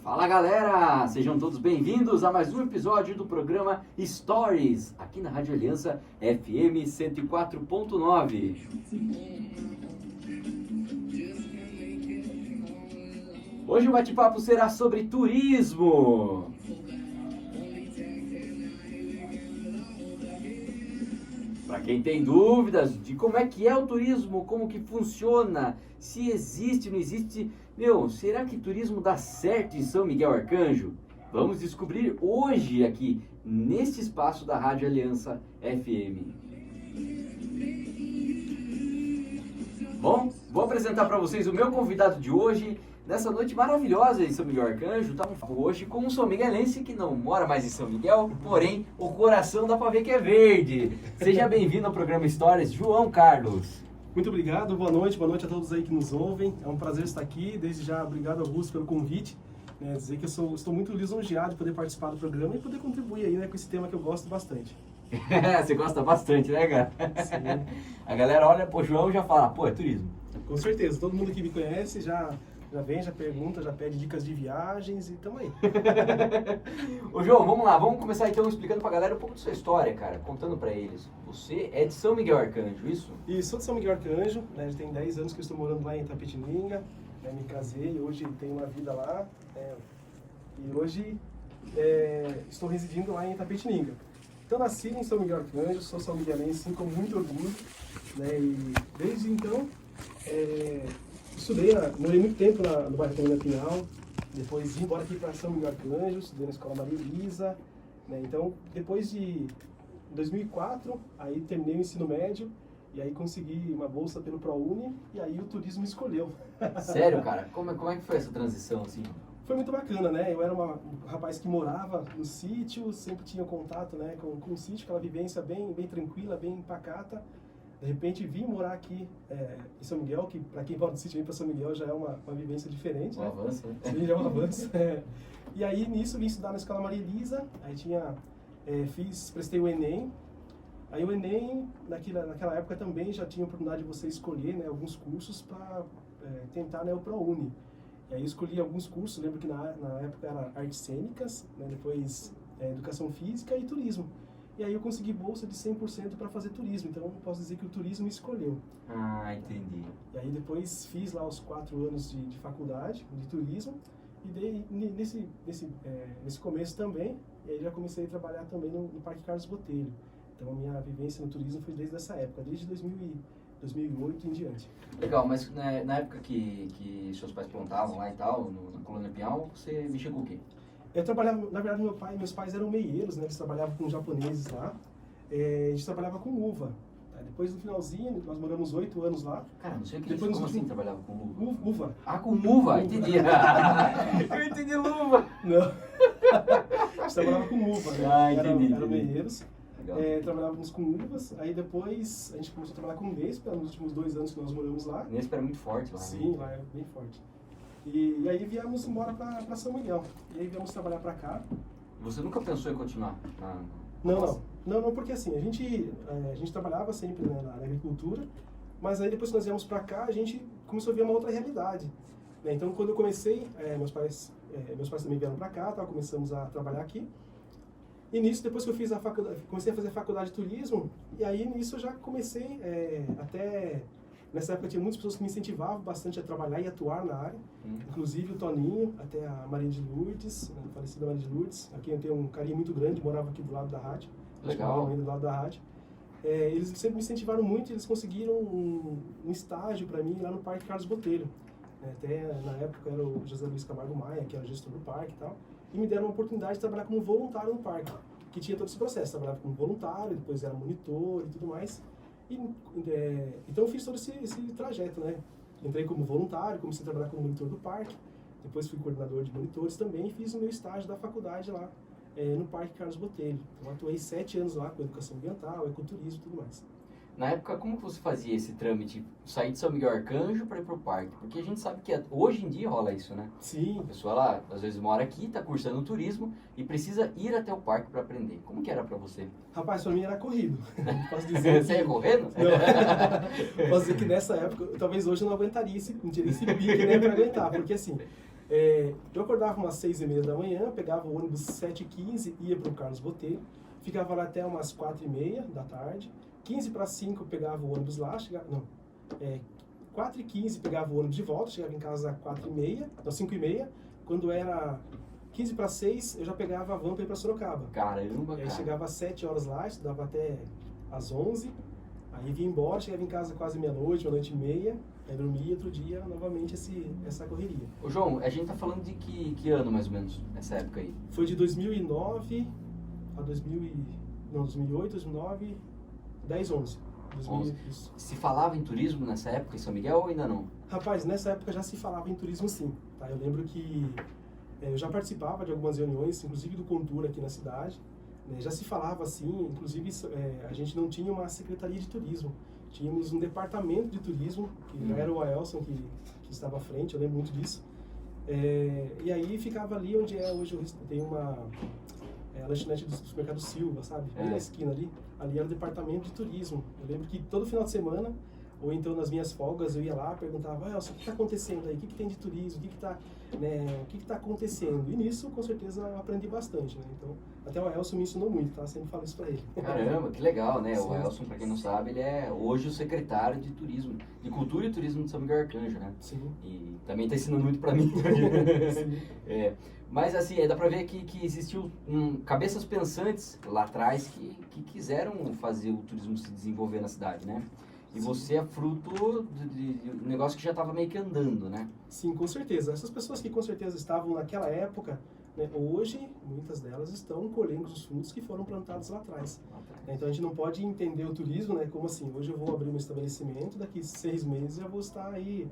Fala galera, sejam todos bem-vindos a mais um episódio do programa Stories, aqui na Rádio Aliança FM 104.9. Hoje o bate-papo será sobre turismo. Para quem tem dúvidas de como é que é o turismo, como que funciona, se existe, não existe, será que turismo dá certo em São Miguel Arcanjo? Vamos descobrir hoje aqui, neste espaço da Rádio Aliança FM. Bom, vou apresentar para vocês o meu convidado de hoje, nessa noite maravilhosa em São Miguel Arcanjo. Estamos hoje com um são miguelense que não mora mais em São Miguel, porém o coração dá para ver que é verde. Seja bem-vindo ao programa Stories, João Carlos. Muito obrigado, boa noite a todos aí que nos ouvem. É um prazer estar aqui, desde já obrigado Augusto pelo convite. Dizer que eu estou muito lisonjeado de poder participar do programa e poder contribuir aí, com esse tema que eu gosto bastante. Você gosta bastante, né, cara? Sim. A galera olha pro João e já fala, é turismo. Com certeza, todo mundo que me conhece já vem, já pergunta, já pede dicas de viagens e tamo aí. Ô João, vamos lá, vamos começar então explicando pra galera um pouco da sua história, cara, contando pra eles. Você é de São Miguel Arcanjo, isso? Sou de São Miguel Arcanjo, já tem 10 anos que eu estou morando lá em Itapetininga, me casei, hoje tenho uma vida lá, e hoje estou residindo lá em Itapetininga. Então nasci em São Miguel Arcanjo, sou são miguelense, sim, com muito orgulho, e desde então estudei, morei muito tempo no bairro Colônia Pinhal, depois vim embora aqui para São Miguel Arcanjo, estudei na Escola Maria Elisa, então depois de 2004, aí terminei o ensino médio, e aí consegui uma bolsa pelo ProUni, e aí o turismo me escolheu. Sério, cara? Como é que foi essa transição, assim? Foi muito bacana, Eu era um rapaz que morava no sítio, sempre tinha contato, com o sítio, aquela vivência bem tranquila, bem pacata. De repente vim morar aqui em São Miguel, que para quem mora no sítio, vem para São Miguel já é uma vivência diferente, Um avanço, né? Sim, já é um avanço. E aí nisso vim estudar na Escola Maria Elisa, aí prestei o Enem. Aí o Enem, naquela época também já tinha a oportunidade de você escolher alguns cursos para tentar o ProUni. E aí eu escolhi alguns cursos, lembro que na época era artes cênicas, depois educação física e turismo. E aí eu consegui bolsa de 100% para fazer turismo, então eu posso dizer que o turismo me escolheu. Ah, entendi. E aí depois fiz lá os 4 anos de faculdade de turismo, e nesse começo também, e aí já comecei a trabalhar também no Parque Carlos Botelho. Então a minha vivência no turismo foi desde essa época, desde 2008 em diante. Legal, mas na época que seus pais plantavam lá e tal, na Colônia Pinhal, você mexia com o quê? Eu trabalhava, na verdade meus pais eram meieiros, eles trabalhavam com japoneses lá, a gente trabalhava com uva. Depois no finalzinho, nós moramos 8 anos lá. Cara, não sei o que depois como assim trabalhava com uva? Uva. Ah, com uva, entendi. Eu entendi luva. Não. A gente trabalhava com uva, Ah, entendi. Eram meieiros. Trabalhávamos com uvas, aí depois a gente começou a trabalhar com Nêspera nos últimos 2 anos que nós moramos lá. Nêspera é muito forte lá. Sim, lá é bem forte. E aí viemos embora para São Miguel. E aí viemos trabalhar para cá. Você nunca pensou em continuar? Não, porque assim, a gente trabalhava sempre na agricultura, mas aí depois que nós viemos para cá, a gente começou a ver uma outra realidade. Então quando eu comecei, meus pais também vieram para cá, começamos a trabalhar aqui. E nisso, depois que eu fiz comecei a fazer faculdade de turismo, e aí nisso eu já comecei, até nessa época tinha muitas pessoas que me incentivavam bastante a trabalhar e atuar na área, inclusive o Toninho, até a Maria de Lourdes, a falecida Maria de Lourdes, a quem eu tenho um carinho muito grande, morava aqui do lado da rádio. Legal. Ainda do lado da rádio. Eles sempre me incentivaram muito, e eles conseguiram um estágio para mim lá no Parque Carlos Botelho. Até na época era o José Luiz Camargo Maia, que era o gestor do parque e tal. E me deram a oportunidade de trabalhar como voluntário no parque, que tinha todo esse processo. Trabalhava como voluntário, depois era monitor e tudo mais. Então eu fiz todo esse trajeto, Entrei como voluntário, comecei a trabalhar como monitor do parque, depois fui coordenador de monitores também e fiz o meu estágio da faculdade lá no Parque Carlos Botelho. Então atuei 7 anos lá com educação ambiental, ecoturismo e tudo mais. Na época, como que você fazia esse trâmite? Sair de São Miguel Arcanjo para ir pro parque? Porque a gente sabe que hoje em dia rola isso, né? Sim. A pessoa lá, às vezes mora aqui, está cursando turismo e precisa ir até o parque para aprender. Como que era para você? Rapaz, para mim era corrido. Posso dizer Você ia correndo? Não. Posso dizer que nessa época, talvez hoje eu não aguentaria não teria esse pique, né, para aguentar. Porque assim, eu acordava umas 6h30 da manhã, pegava o ônibus 7h15, ia para o Carlos Botelho, ficava lá até umas 4h30 da tarde. 15 para 5 pegava o ônibus lá, 4h15 pegava o ônibus de volta, chegava em casa às 5h30. Quando era 15 para 6, eu já pegava a van para ir para Sorocaba. Caramba, e aí chegava às 7 horas lá, estudava até às 11, aí vinha embora, chegava em casa quase meia-noite, meia-noite e meia, aí dormia outro dia, novamente essa correria. Ô João, a gente tá falando de que ano mais ou menos, nessa época aí? Foi de 2009 a 2008, 2009... 10, 11. 11. Se falava em turismo nessa época em São Miguel ou ainda não? Rapaz, nessa época já se falava em turismo sim. Tá? Eu lembro que eu já participava de algumas reuniões, inclusive do Contour aqui na cidade. Né? Já se falava assim, inclusive a gente não tinha uma secretaria de turismo. Tínhamos um departamento de turismo, que já era o Aelson que estava à frente, eu lembro muito disso. E aí ficava ali onde hoje tem a lanchonete do supermercado Silva, sabe? Bem na esquina ali. Ali era o departamento de turismo. Eu lembro que todo final de semana, ou então nas minhas folgas, eu ia lá, perguntava, Elson, o que está acontecendo aí? O que tem de turismo? O que está acontecendo? E nisso, com certeza, eu aprendi bastante, né? Então, até o Elson me ensinou muito, tá? Sempre falo isso para ele. Caramba, que legal, né? Sim. O Elson, para quem não sabe, ele é hoje o secretário de turismo, de cultura e turismo de São Miguel Arcanjo, né? Sim. E também está ensinando muito para mim. Sim. Mas assim, dá pra ver que existiu cabeças pensantes lá atrás que quiseram fazer o turismo se desenvolver na cidade, né? E você é fruto de um negócio que já estava meio que andando, né? Sim, com certeza. Essas pessoas que com certeza estavam naquela época, né, hoje, muitas delas estão colhendo os frutos que foram plantados lá atrás. Então a gente não pode entender o turismo, né, como assim, hoje eu vou abrir meu estabelecimento, daqui 6 meses eu vou estar aí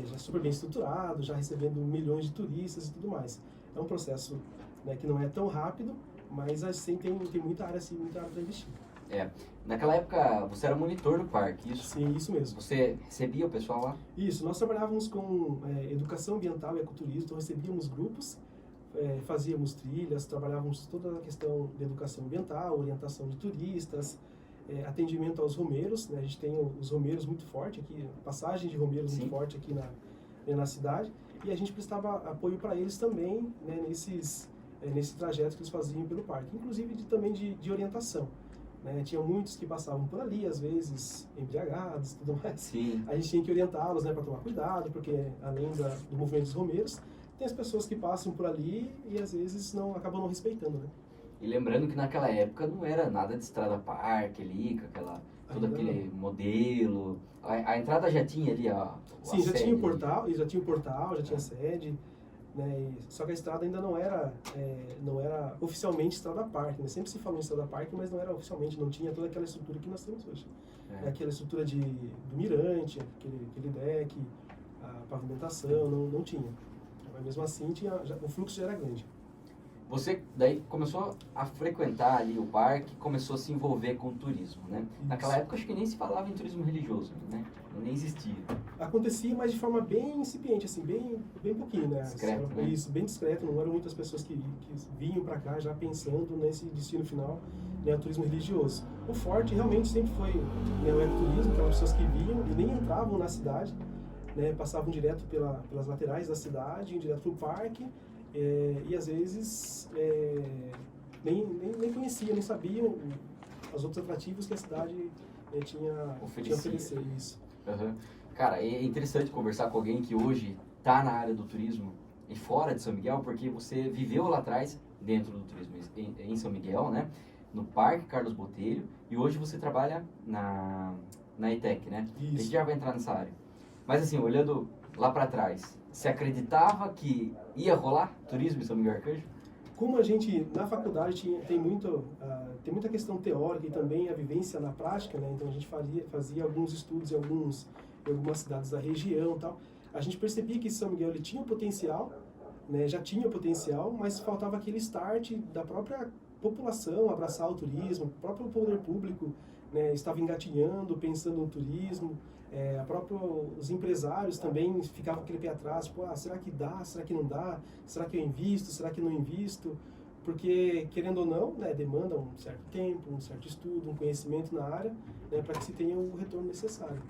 já super bem estruturado, já recebendo milhões de turistas e tudo mais. É um processo, né, que não é tão rápido, mas assim tem muita área para investir. Naquela época você era monitor do parque, isso? Sim, isso mesmo. Você recebia o pessoal lá? Isso, nós trabalhávamos com educação ambiental e ecoturismo, então recebíamos grupos, fazíamos trilhas, trabalhávamos toda a questão de educação ambiental, orientação de turistas, atendimento aos romeiros, né? A gente tem os romeiros muito forte aqui, passagem de romeiros muito forte aqui na cidade, e a gente prestava apoio para eles também, né, nesse trajeto que eles faziam pelo parque, inclusive também de orientação. Né? Tinha muitos que passavam por ali, às vezes embriagados e tudo mais. Sim. A gente tinha que orientá-los, né, para tomar cuidado, porque além do movimento dos romeiros, tem as pessoas que passam por ali e às vezes acabam não respeitando, né? E lembrando que naquela época não era nada de estrada parque ali, com todo aquele modelo. A entrada já tinha ali Sim, já tinha o portal, já tinha sede. Né? Só que a estrada ainda não era oficialmente estrada parque, né? Sempre se falou em estrada parque, mas não era oficialmente, não tinha toda aquela estrutura que nós temos hoje. Aquela estrutura do mirante, aquele deck, a pavimentação, não tinha. Mas mesmo assim o fluxo já era grande. Você daí começou a frequentar ali o parque, começou a se envolver com o turismo, né? Isso. Naquela época acho que nem se falava em turismo religioso, né? Nem existia. Acontecia, mas de forma bem incipiente, assim, bem pouquinho, né? Discreto, né? Isso, bem discreto, não eram muitas pessoas que vinham para cá já pensando nesse destino final, né, o turismo religioso. O forte realmente sempre foi, né, o ecoturismo, aquelas pessoas que vinham e nem entravam na cidade, né, passavam direto pelas laterais da cidade, iam direto para o parque, e às vezes nem conheciam, nem sabiam os outros atrativos que a cidade tinha a oferecer. Isso. Uhum. Cara, é interessante conversar com alguém que hoje está na área do turismo e fora de São Miguel, porque você viveu lá atrás, dentro do turismo em São Miguel, né? No Parque Carlos Botelho, e hoje você trabalha na ETEC, né? Isso. A gente já vai entrar nessa área. Mas assim, olhando lá para trás, você acreditava que ia rolar turismo em São Miguel Arcanjo? Como a gente, na faculdade, tem muita questão teórica e também a vivência na prática, né? Então a gente fazia alguns estudos em algumas cidades da região e tal. A gente percebia que São Miguel ele tinha um potencial, né? Já tinha o potencial, mas faltava aquele start da própria população abraçar o turismo, o próprio poder público, né, estava engatinhando, pensando no turismo. Os empresários também ficavam com aquele pé atrás, tipo, será que dá, será que não dá, será que eu invisto, será que não invisto? Porque, querendo ou não, né, demanda um certo tempo, um certo estudo, um conhecimento na área, né, para que se tenha o retorno necessário.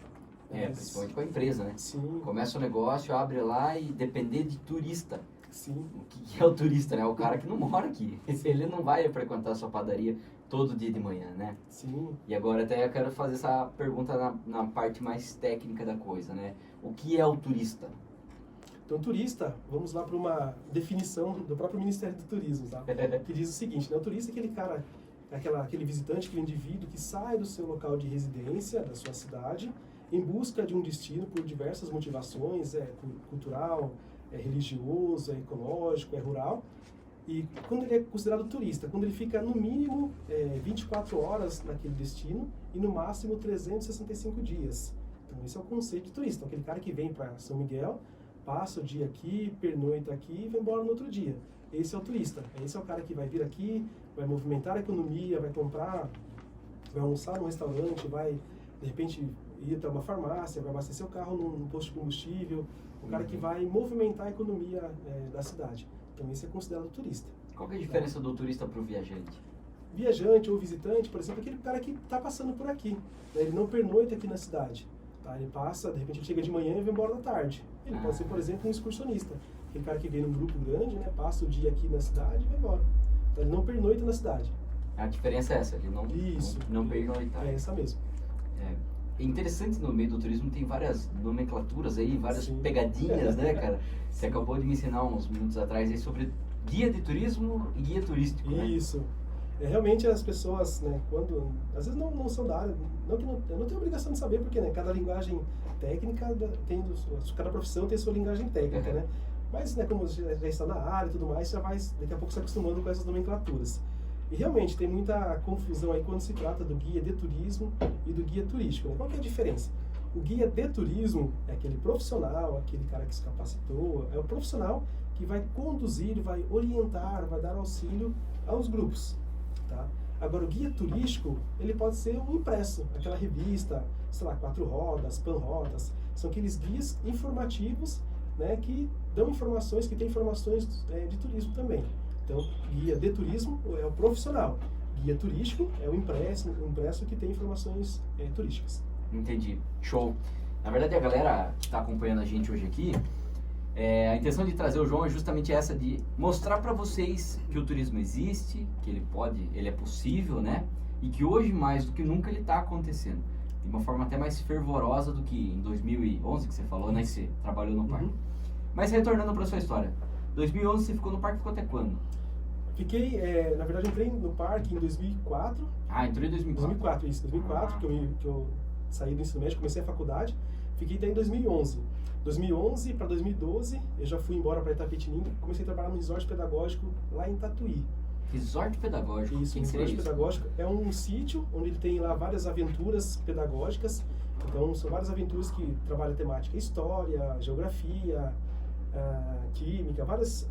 Principalmente com a empresa, né? Sim. Começa o negócio, abre lá e depender de turista. Sim. O que é o turista, né? O cara que não mora aqui. Ele não vai frequentar a sua padaria todo dia de manhã, né? Sim. E agora até eu quero fazer essa pergunta na parte mais técnica da coisa, né? O que é o turista? Então, turista, vamos lá para uma definição do próprio Ministério do Turismo, tá? Que diz o seguinte, né? O turista é aquele cara, aquele visitante, aquele indivíduo que sai do seu local de residência, da sua cidade, em busca de um destino por diversas motivações, cultural, religioso, ecológico, rural. E quando ele é considerado turista, quando ele fica no mínimo 24 horas naquele destino e no máximo 365 dias. Então esse é o conceito de turista, aquele cara que vem para São Miguel, passa o dia aqui, pernoita aqui e vai embora no outro dia. Esse é o turista, esse é o cara que vai vir aqui, vai movimentar a economia, vai comprar, vai almoçar num restaurante, vai de repente ir até uma farmácia, vai abastecer o carro num posto de combustível, o cara que vai movimentar a economia da cidade. Então esse é considerado turista. Qual que é a diferença do turista para o viajante? Viajante ou visitante, por exemplo, aquele cara que está passando por aqui, né? Ele não pernoita aqui na cidade. Tá? Ele passa, de repente ele chega de manhã e vai embora da tarde. Ele pode ser, por exemplo, um excursionista. Aquele cara que vem num grupo grande, né? Passa o dia aqui na cidade e vai embora. Então ele não pernoita na cidade. A diferença é essa, ele não pernoita. É essa mesmo. É interessante, no meio do turismo tem várias nomenclaturas aí, várias pegadinhas, né, cara? Você acabou de me ensinar uns minutos atrás aí sobre guia de turismo e guia turístico, né? Isso. Realmente as pessoas, né, quando às vezes não são da área, eu não tenho obrigação de saber, porque, né, cada linguagem técnica cada profissão tem sua linguagem técnica, né? Mas, né, como já está na área e tudo mais, já vai daqui a pouco se acostumando com essas nomenclaturas. E realmente tem muita confusão aí quando se trata do guia de turismo e do guia turístico, né? Qual que é a diferença? O guia de turismo é aquele profissional, aquele cara que se capacitou, é o profissional que vai conduzir, vai orientar, vai dar auxílio aos grupos, tá? Agora, o guia turístico, ele pode ser um impresso, aquela revista, sei lá, 4 rodas, pan-rodas, são aqueles guias informativos, né, que dão informações, que têm informações de turismo também. Então, guia de turismo é o profissional, guia turístico é o impresso que tem informações turísticas. Entendi, show. Na verdade, a galera que está acompanhando a gente hoje aqui, a intenção de trazer o João é justamente essa, de mostrar para vocês que o turismo existe, que ele é possível, né? E que hoje, mais do que nunca, ele está acontecendo. De uma forma até mais fervorosa do que em 2011, que você falou, né? Que você trabalhou no parque. Mas retornando para sua história, 2011 você ficou no parque, ficou até quando? Fiquei, na verdade, eu entrei no parque em 2004. Ah, entrou em 2004? 2004, isso, 2004, que eu saí do ensino médio, comecei a faculdade, fiquei até em 2011. 2011 para 2012, eu já fui embora para Itapetininga, comecei a trabalhar no resort pedagógico lá em Tatuí. Resort pedagógico? Isso, resort pedagógico é um sítio onde ele tem lá várias aventuras pedagógicas. Então, são várias aventuras que trabalham temática história, geografia, química, vários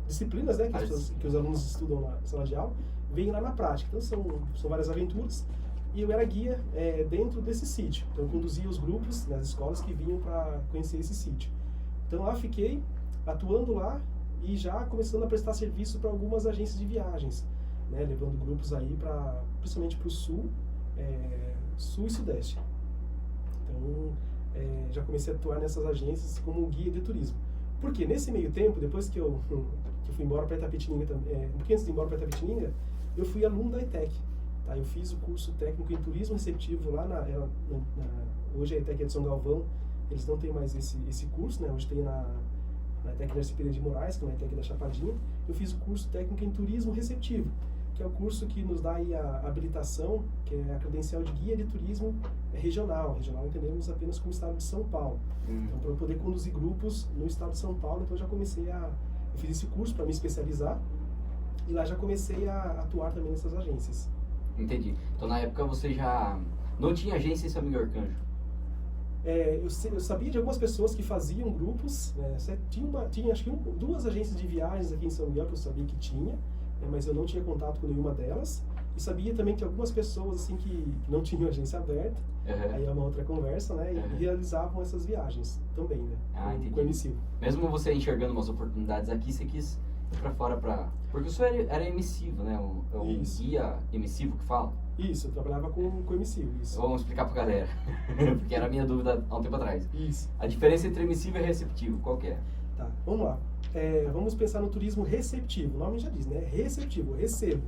disciplinas, né, que os alunos estudam na sala de aula, vêm lá na prática. Então, são várias aventuras. E eu era guia dentro desse sítio. Então, eu conduzia os grupos nas escolas que vinham para conhecer esse sítio. Então, lá fiquei atuando lá e já começando a prestar serviço para algumas agências de viagens, né, levando grupos aí principalmente para o sul e sudeste. Então, já comecei a atuar nessas agências como guia de turismo. Porque nesse meio tempo, depois que eu fui embora para Itapetininga, um pouquinho antes de ir embora para Itapetininga, eu fui aluno da ETEC. Tá? Eu fiz o curso técnico em turismo receptivo lá hoje a ETEC é de São Galvão, eles não têm mais esse curso, né? Hoje tem na ETEC da Arcipira de Moraes, que é uma ETEC da Chapadinha. Eu fiz o curso técnico em turismo receptivo, que é o curso que nos dá aí a habilitação, que é a credencial de guia de turismo regional. Regional entendemos apenas como estado de São Paulo. Então, para eu poder conduzir grupos no estado de São Paulo, então eu já comecei eu fiz esse curso para me especializar e lá já comecei a atuar também nessas agências. Entendi. Então, na época você já não tinha agência em São Miguel Arcanjo? Eu sabia de algumas pessoas que faziam grupos, tinha acho que 2 agências de viagens aqui em São Miguel que eu sabia que tinha, mas eu não tinha contato com nenhuma delas. E sabia também que algumas pessoas, assim, que não tinham agência aberta, aí é uma outra conversa, né? E realizavam essas viagens também, né? Com emissivo. Mesmo você enxergando umas oportunidades aqui, você quis ir pra fora pra... Porque o senhor era emissivo, né? É um guia emissivo que fala? Isso, eu trabalhava com emissivo, isso. Vamos explicar pra galera, porque era a minha dúvida há um tempo atrás. Isso. A diferença entre emissivo e receptivo, qual que é? Tá, vamos lá. Vamos pensar no turismo receptivo. O nome já diz, né? Receptivo, eu recebo.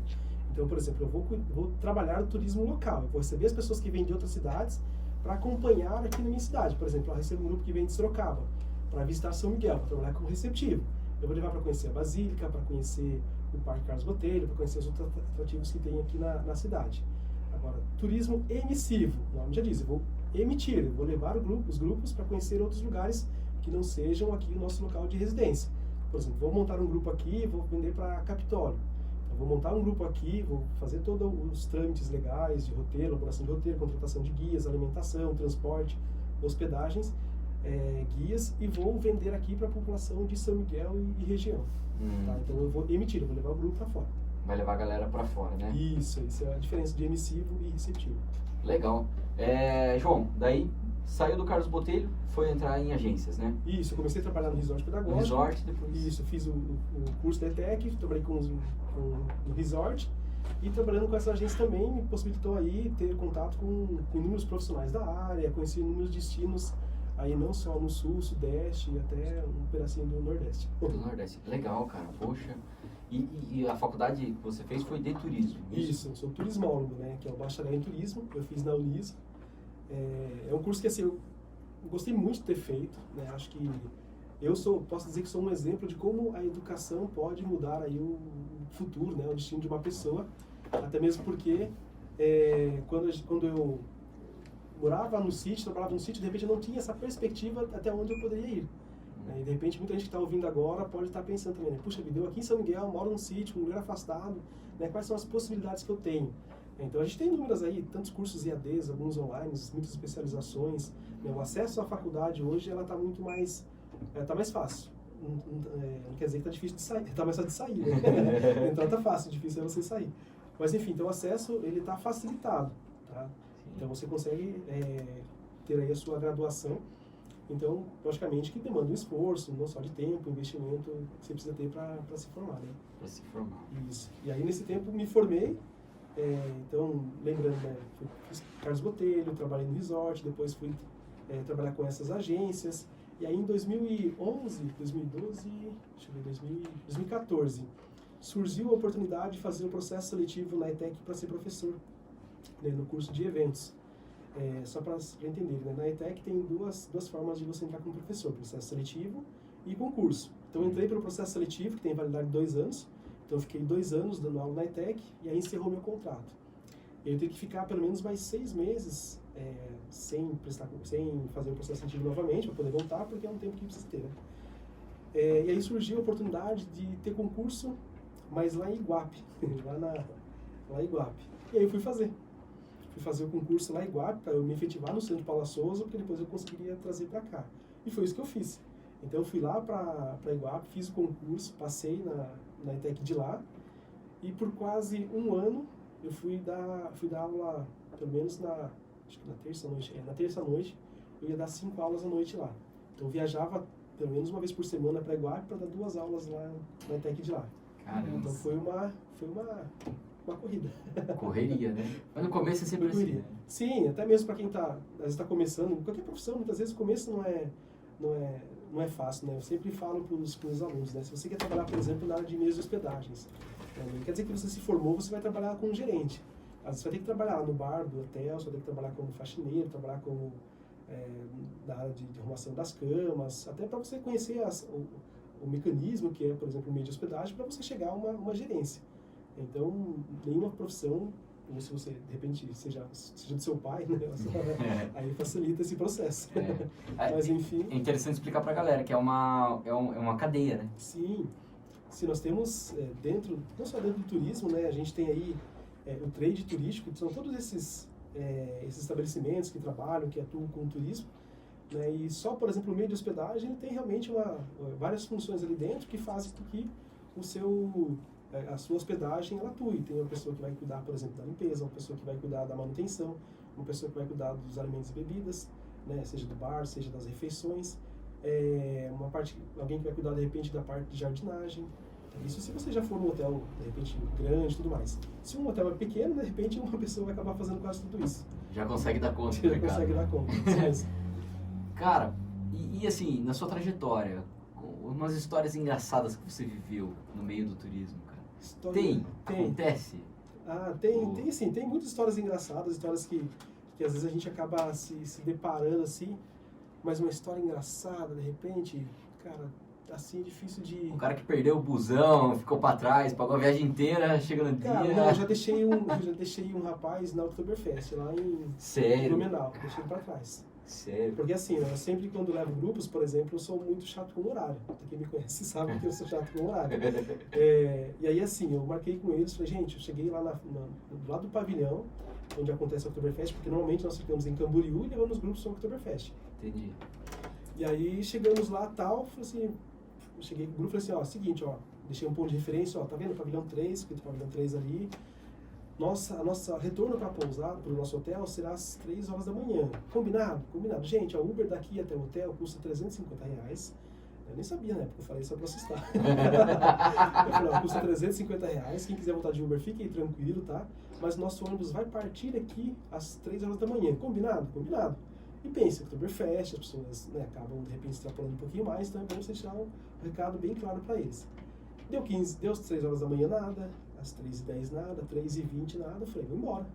Então, por exemplo, eu vou trabalhar o turismo local. Eu vou receber as pessoas que vêm de outras cidades para acompanhar aqui na minha cidade. Por exemplo, eu recebo um grupo que vem de Sorocaba para visitar São Miguel, para trabalhar como receptivo. Eu vou levar para conhecer a Basílica, para conhecer o Parque Carlos Botelho, para conhecer os outros atrativos que tem aqui na cidade. Agora, turismo emissivo. O nome já diz, eu vou emitir, eu vou levar os grupos para conhecer outros lugares que não sejam aqui o nosso local de residência. Por exemplo, vou montar um grupo aqui e vou vender para Capitólio. Vou montar um grupo aqui, vou fazer todos os trâmites legais de roteiro, elaboração de roteiro, contratação de guias, alimentação, transporte, hospedagens, guias, e vou vender aqui para a população de São Miguel e região. Tá? Então eu vou emitir, eu vou levar o grupo para fora. Vai levar a galera para fora, né? Isso é a diferença de emissivo e receptivo. Legal. João, daí saiu do Carlos Botelho, foi entrar em agências, né? Isso, eu comecei a trabalhar no Resort Pedagógico. No Resort, depois? Isso, fiz o curso da ETEC, trabalhei com o Resort, e trabalhando com essa agência também me possibilitou aí ter contato com inúmeros profissionais da área, conheci inúmeros destinos aí não só no Sul, Sudeste, até um pedacinho do Nordeste. Do Nordeste, legal, cara, poxa. E a faculdade que você fez foi de turismo? Isso, eu sou turismólogo, né, que é o bacharel em turismo, eu fiz na Unisa. É um curso que assim, eu gostei muito de ter feito, né, acho que posso dizer que sou um exemplo de como a educação pode mudar aí o futuro, né, o destino de uma pessoa, até mesmo porque quando eu morava no sítio, trabalhava no sítio, de repente eu não tinha essa perspectiva até onde eu poderia ir. E de repente muita gente que está ouvindo agora pode estar pensando também, né? Puxa vida, eu aqui em São Miguel, moro num sítio, um lugar afastado, né? Quais são as possibilidades que eu tenho? Então a gente tem inúmeras aí, tantos cursos EADs, alguns online, muitas especializações, né? O acesso à faculdade hoje ela está muito mais, está mais fácil. Não quer dizer que está difícil de sair, está mais fácil de sair, né? Então está fácil, difícil é você sair. Mas enfim, então o acesso ele está facilitado, tá? Então você consegue ter aí a sua graduação. Então, logicamente que demanda um esforço, não só de tempo, investimento que você precisa ter para se formar, né? Para se formar. Isso. E aí nesse tempo me formei, então lembrando, né, fiz Carlos Botelho, trabalhei no resort, depois fui trabalhar com essas agências. E aí em 2011, 2012, deixa eu ver, 2014, surgiu a oportunidade de fazer um processo seletivo na ETEC para ser professor, né, no curso de eventos. Só para entender, né? Na ETEC tem duas formas de você entrar como professor, processo seletivo e concurso. Então eu entrei pelo processo seletivo, que tem validade de 2 anos, então eu fiquei 2 anos dando aula na ETEC e aí encerrou meu contrato. Eu tive que ficar pelo menos mais 6 meses sem fazer o processo seletivo novamente, para poder voltar, porque é um tempo que precisa ter, né? E aí surgiu a oportunidade de ter concurso, mas lá em Iguape, lá em Iguape. E aí eu fui fazer o concurso lá em Iguape, para eu me efetivar no Centro Paula Souza, porque depois eu conseguiria trazer para cá. E foi isso que eu fiz. Então eu fui lá para Iguape, fiz o concurso, passei na ETEC de lá, e por quase um ano eu fui dar aula, pelo menos acho que na terça noite, eu ia dar 5 aulas à noite lá. Então eu viajava pelo menos uma vez por semana para Iguape para dar 2 aulas lá na ETEC de lá. Caramba. Então foi uma corrida. Correria, né? Mas no começo é sempre assim, né? Sim, até mesmo para quem às vezes está começando, qualquer profissão, muitas vezes o começo não é fácil, né? Eu sempre falo para os alunos, né? Se você quer trabalhar, por exemplo, na área de meios de hospedagens, não quer dizer que você se formou, você vai trabalhar como gerente. Às vezes você vai ter que trabalhar no bar do hotel, você vai ter que trabalhar como faxineiro, trabalhar como na área de arrumação das camas, até para você conhecer o mecanismo que é, por exemplo, o meio de hospedagem, para você chegar a uma gerência. Então, nenhuma profissão, ou se você, de repente, seja do seu pai, né? Aí facilita esse processo. Mas, enfim... É interessante explicar para a galera que é uma cadeia, né? Sim. Se nós temos dentro, não só dentro do turismo, né? A gente tem aí o trade turístico, que são todos esses estabelecimentos que trabalham, que atuam com o turismo, né? E só, por exemplo, o meio de hospedagem, ele tem realmente várias funções ali dentro que fazem com que o seu a sua hospedagem ela atue. Tem uma pessoa que vai cuidar, por exemplo, da limpeza, uma pessoa que vai cuidar da manutenção, uma pessoa que vai cuidar dos alimentos e bebidas, né, seja do bar, seja das refeições, alguém que vai cuidar de repente da parte de jardinagem. Isso se você já for num hotel, de repente, grande e tudo mais. Se um hotel é pequeno, de repente uma pessoa vai acabar fazendo quase tudo isso. Já consegue dar conta. Já consegue dar conta. Cara, e assim, na sua trajetória, umas histórias engraçadas que você viveu no meio do turismo, cara. Tem? Acontece? Tem sim. Tem muitas histórias engraçadas, histórias que às vezes a gente acaba se deparando assim, mas uma história engraçada, de repente, cara, assim é difícil de... O cara que perdeu o busão, ficou pra trás, pagou a viagem inteira, chega no cara, dia... Não, eu já deixei um rapaz na Oktoberfest, lá em Blumenau, deixei ele pra trás. Sério? Porque assim, eu sempre quando levo grupos, por exemplo, eu sou muito chato com o horário. Quem me conhece sabe que eu sou chato com o horário. E aí assim, eu marquei com eles, falei, gente, eu cheguei lá do lado do pavilhão, onde acontece a Oktoberfest, porque normalmente nós ficamos em Camboriú e levamos os grupos para a Oktoberfest. Entendi. E aí chegamos lá tal, falei assim, eu cheguei com o grupo e falei assim, seguinte, deixei um ponto de referência, tá vendo? Pavilhão 3, escrito pavilhão 3 ali. A nossa retorno para pousada, para o nosso hotel, será às 3 horas da manhã. Combinado? Combinado. Gente, o Uber daqui até o hotel custa R$350. Eu nem sabia, né? Porque eu falei só para assustar. Eu falei, custa R$350. Quem quiser voltar de Uber, fique aí tranquilo, tá? Mas o nosso ônibus vai partir aqui às 3 horas da manhã. Combinado? Combinado. E pense, Oktoberfest, as pessoas acabam de repente extrapolando um pouquinho mais, então é bom você deixar um recado bem claro para eles. Deu às 3 horas da manhã nada, às 3h10 nada, 3h20 nada, falei, vou embora.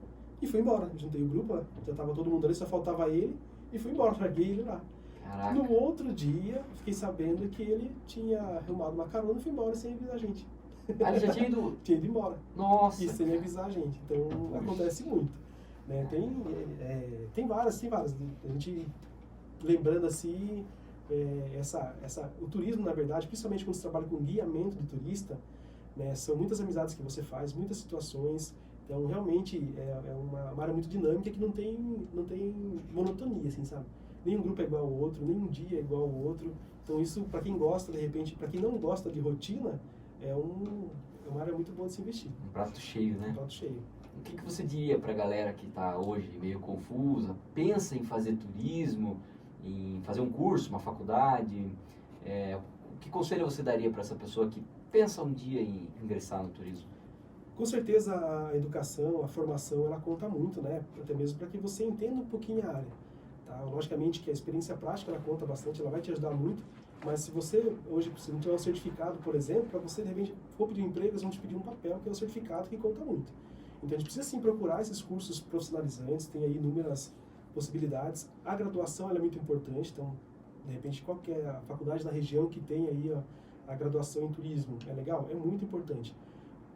E fui embora, juntei o grupo, já estava todo mundo ali, só faltava ele, e fui embora, larguei ele lá. Caraca. No outro dia, fiquei sabendo que ele tinha arrumado uma carona e foi embora sem avisar a gente. Ele já tinha ido? Tinha ido embora. Nossa! E sem avisar a gente, então acontece muito. Né? Tem várias. A gente, lembrando assim, o turismo, na verdade, principalmente quando você trabalha com guiamento de turista, né, são muitas amizades que você faz, muitas situações. Então, realmente, é uma área muito dinâmica que não tem monotonia, assim, sabe? Nenhum grupo é igual ao outro, nenhum dia é igual ao outro. Então, isso, para quem gosta, de repente, para quem não gosta de rotina, é uma área muito boa de se investir. Um prato cheio, né? Um prato cheio. O que você diria para a galera que está hoje meio confusa, pensa em fazer turismo, em fazer um curso, uma faculdade? Que conselho você daria para essa pessoa que pensa um dia em ingressar no turismo? Com certeza a educação, a formação, ela conta muito, né? Até mesmo para que você entenda um pouquinho a área. Tá? Logicamente que a experiência prática ela conta bastante, ela vai te ajudar muito, mas se você hoje se não tiver um certificado, por exemplo, para você de repente for pedir um emprego, eles vão te pedir um papel que é o certificado que conta muito. Então a gente precisa sim procurar esses cursos profissionalizantes, tem aí inúmeras possibilidades. A graduação ela é muito importante, então de repente qualquer faculdade da região que tem aí a graduação em turismo é legal, é muito importante.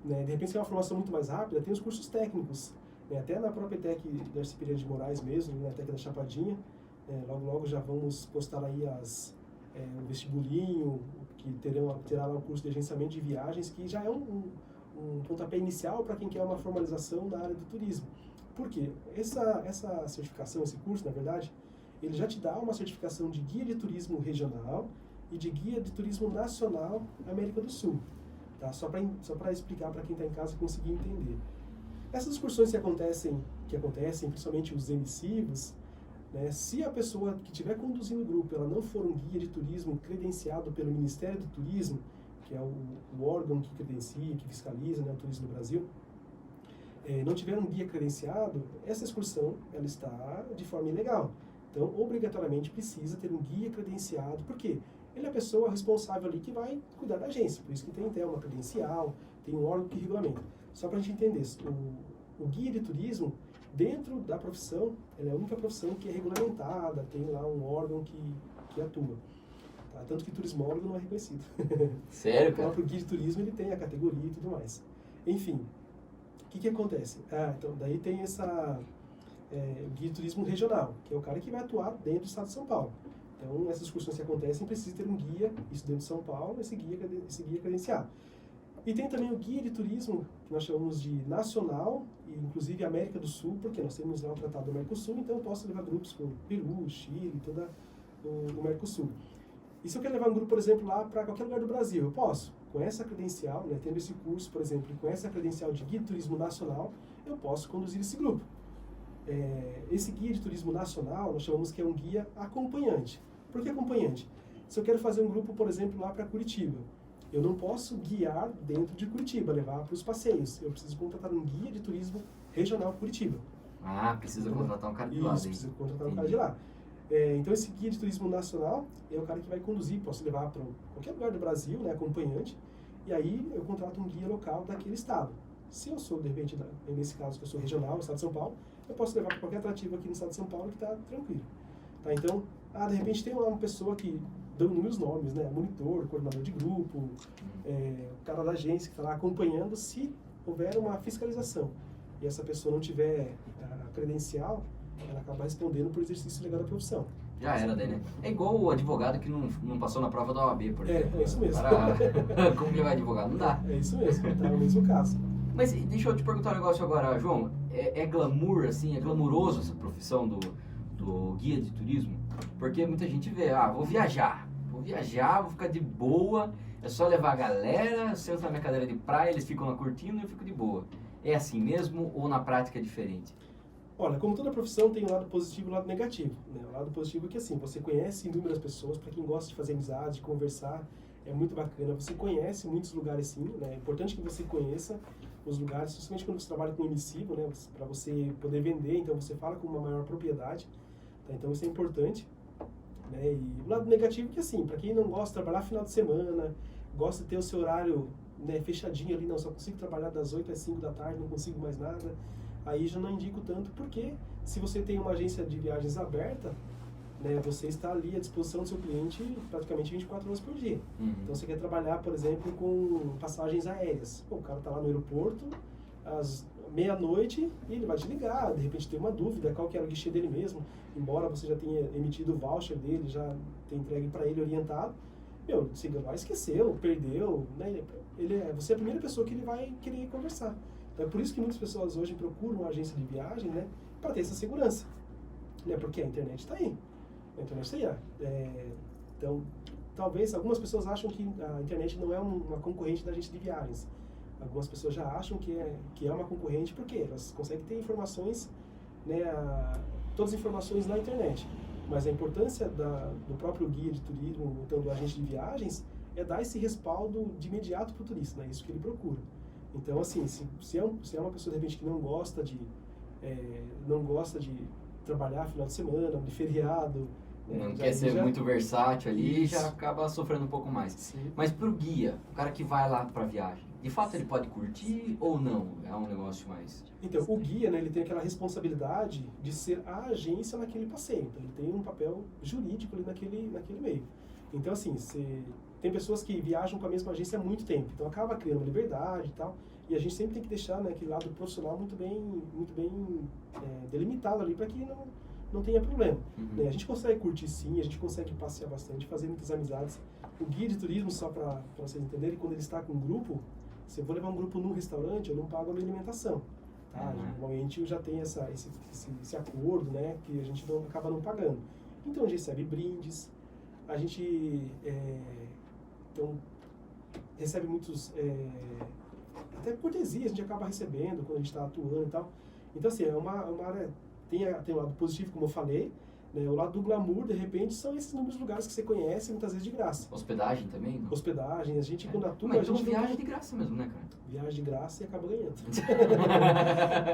Né? De repente se é uma formação muito mais rápida, tem os cursos técnicos, né? Até na própria ETEC da Arce Pereira de Moraes mesmo, na ETEC da Chapadinha, logo já vamos postar aí o vestibulinho, que terá lá o curso de agenciamento de viagens, que já é um pontapé inicial para quem quer uma formalização na área do turismo. Por quê? Essa certificação, esse curso, na verdade, ele já te dá uma certificação de guia de turismo regional e de guia de turismo nacional na América do Sul. Tá? Só para explicar para quem está em casa conseguir entender. Essas excursões que acontecem, principalmente os emissivos, né, se a pessoa que estiver conduzindo o grupo ela não for um guia de turismo credenciado pelo Ministério do Turismo, que é o órgão que credencia, que fiscaliza, né, o turismo no Brasil, não tiver um guia credenciado, essa excursão ela está de forma ilegal. Então, obrigatoriamente precisa ter um guia credenciado, porque ele é a pessoa responsável ali que vai cuidar da agência, por isso que tem uma credencial, tem um órgão que regulamenta. Só para a gente entender, o guia de turismo, dentro da profissão, ela é a única profissão que é regulamentada, tem lá um órgão que atua. Tá? Tanto que turismólogo não é reconhecido. Sério, cara? O próprio guia de turismo ele tem a categoria e tudo mais. Enfim, o que acontece? Então, daí tem o guia de turismo regional, que é o cara que vai atuar dentro do estado de São Paulo. Então, essas excursões que acontecem, precisa ter um guia, isso dentro de São Paulo, esse guia credenciado. E tem também o guia de turismo, que nós chamamos de nacional, e inclusive América do Sul, porque nós temos lá o Tratado do Mercosul, então eu posso levar grupos para o Peru, Chile, todo o Mercosul. E se eu quero levar um grupo, por exemplo, lá para qualquer lugar do Brasil, eu posso? com essa credencial, né, tendo esse curso, por exemplo, com essa credencial de guia de turismo nacional, eu posso conduzir esse grupo. Esse guia de turismo nacional, nós chamamos que é um guia acompanhante. Por que acompanhante? Se eu quero fazer um grupo, por exemplo, lá para Curitiba, eu não posso guiar dentro de Curitiba, levar para os passeios. Eu preciso contratar um guia de turismo regional Curitiba. Ah, precisa contratar um cara de lá. Isso, precisa contratar um cara de lá. Então, esse guia de turismo nacional é o cara que vai conduzir, posso levar para qualquer lugar do Brasil, né, acompanhante, e aí eu contrato um guia local daquele estado. Se eu sou, de repente, nesse caso que eu sou regional, no estado de São Paulo, eu posso levar para qualquer atrativo aqui no estado de São Paulo que está tranquilo. Tá? Então, de repente tem uma pessoa que dão inúmeros nomes, né, monitor, coordenador de grupo, o cara da agência que está lá acompanhando, se houver uma fiscalização e essa pessoa não tiver a credencial, ela acaba respondendo por exercício legal da profissão. Já era daí, né? É igual o advogado que não passou na prova da OAB, por exemplo. É isso mesmo. Como ele vai advogar? Não dá. É isso mesmo, tá no mesmo caso. Mas deixa eu te perguntar um negócio agora, João. É glamour, assim, é glamuroso essa profissão do guia de turismo? Porque muita gente vê, vou viajar, vou ficar de boa, é só levar a galera, sento na minha cadeira de praia, eles ficam lá curtindo e eu fico de boa. É assim mesmo ou na prática é diferente? Olha, como toda profissão tem um lado positivo e um lado negativo. Né? O lado positivo é que assim, você conhece inúmeras pessoas, para quem gosta de fazer amizade, de conversar, é muito bacana. Você conhece muitos lugares sim, né? É importante que você conheça os lugares, principalmente quando você trabalha com emissivo, né? Para você poder vender, então você fala com uma maior propriedade. Tá? Então isso é importante. Né? E o lado negativo é que assim, para quem não gosta de trabalhar final de semana, gosta de ter o seu horário, né, fechadinho ali, não, só consigo trabalhar das 8 às 5 da tarde, não consigo mais nada. Aí já não indico tanto, porque se você tem uma agência de viagens aberta, né, você está ali à disposição do seu cliente praticamente 24 horas por dia. Então você quer trabalhar, por exemplo, com passagens aéreas. Pô, o cara está lá no aeroporto às meia-noite e ele vai te ligar, de repente tem uma dúvida, qual que era o guichê dele mesmo, embora você já tenha emitido o voucher dele, já tenha entregue para ele orientado, você lá esqueceu, perdeu, né? Você é a primeira pessoa que ele vai querer conversar. Então é por isso que muitas pessoas hoje procuram uma agência de viagem, né, para ter essa segurança, né, porque a internet está aí. A internet está aí. Então, talvez algumas pessoas acham que a internet não é uma concorrente da agência de viagens. Algumas pessoas já acham que é uma concorrente porque elas conseguem ter informações, né, todas as informações na internet. Mas a importância do próprio guia de turismo, então do agente de viagens, é dar esse respaldo de imediato para o turista, né? Isso que ele procura. Então, assim, se é uma pessoa, de repente, que não gosta de trabalhar final de semana, de feriado... Não quer ser muito versátil ali, já acaba sofrendo um pouco mais. Sim. Mas pro guia, o cara que vai lá pra viagem, de fato ele pode curtir ou não? É um negócio mais... Então, o guia, né, ele tem aquela responsabilidade de ser a agência naquele passeio. Então, ele tem um papel jurídico ali naquele meio. Então, assim, tem pessoas que viajam com a mesma agência há muito tempo. Então, acaba criando uma liberdade e tal. E a gente sempre tem que deixar, né, aquele lado profissional muito bem delimitado ali para que não tenha problema. Né? A gente consegue curtir sim, a gente consegue passear bastante, fazer muitas amizades. O guia de turismo, só para vocês entenderem, quando ele está com um grupo, se eu vou levar um grupo num restaurante, eu não pago a minha alimentação. Tá? Normalmente eu já tenho esse acordo, né, que a gente acaba não pagando. Então a gente recebe brindes, a gente então, recebe muitos, até cortesias a gente acaba recebendo quando a gente está atuando e tal. Então assim, é uma área, tem um lado positivo, como eu falei, né? O lado do glamour, de repente, são esses inúmeros lugares que você conhece, muitas vezes de graça. Hospedagem também? Não? Hospedagem, a gente quando atua... Mas então viagem de graça mesmo, né, cara? Viagem de graça e acaba ganhando.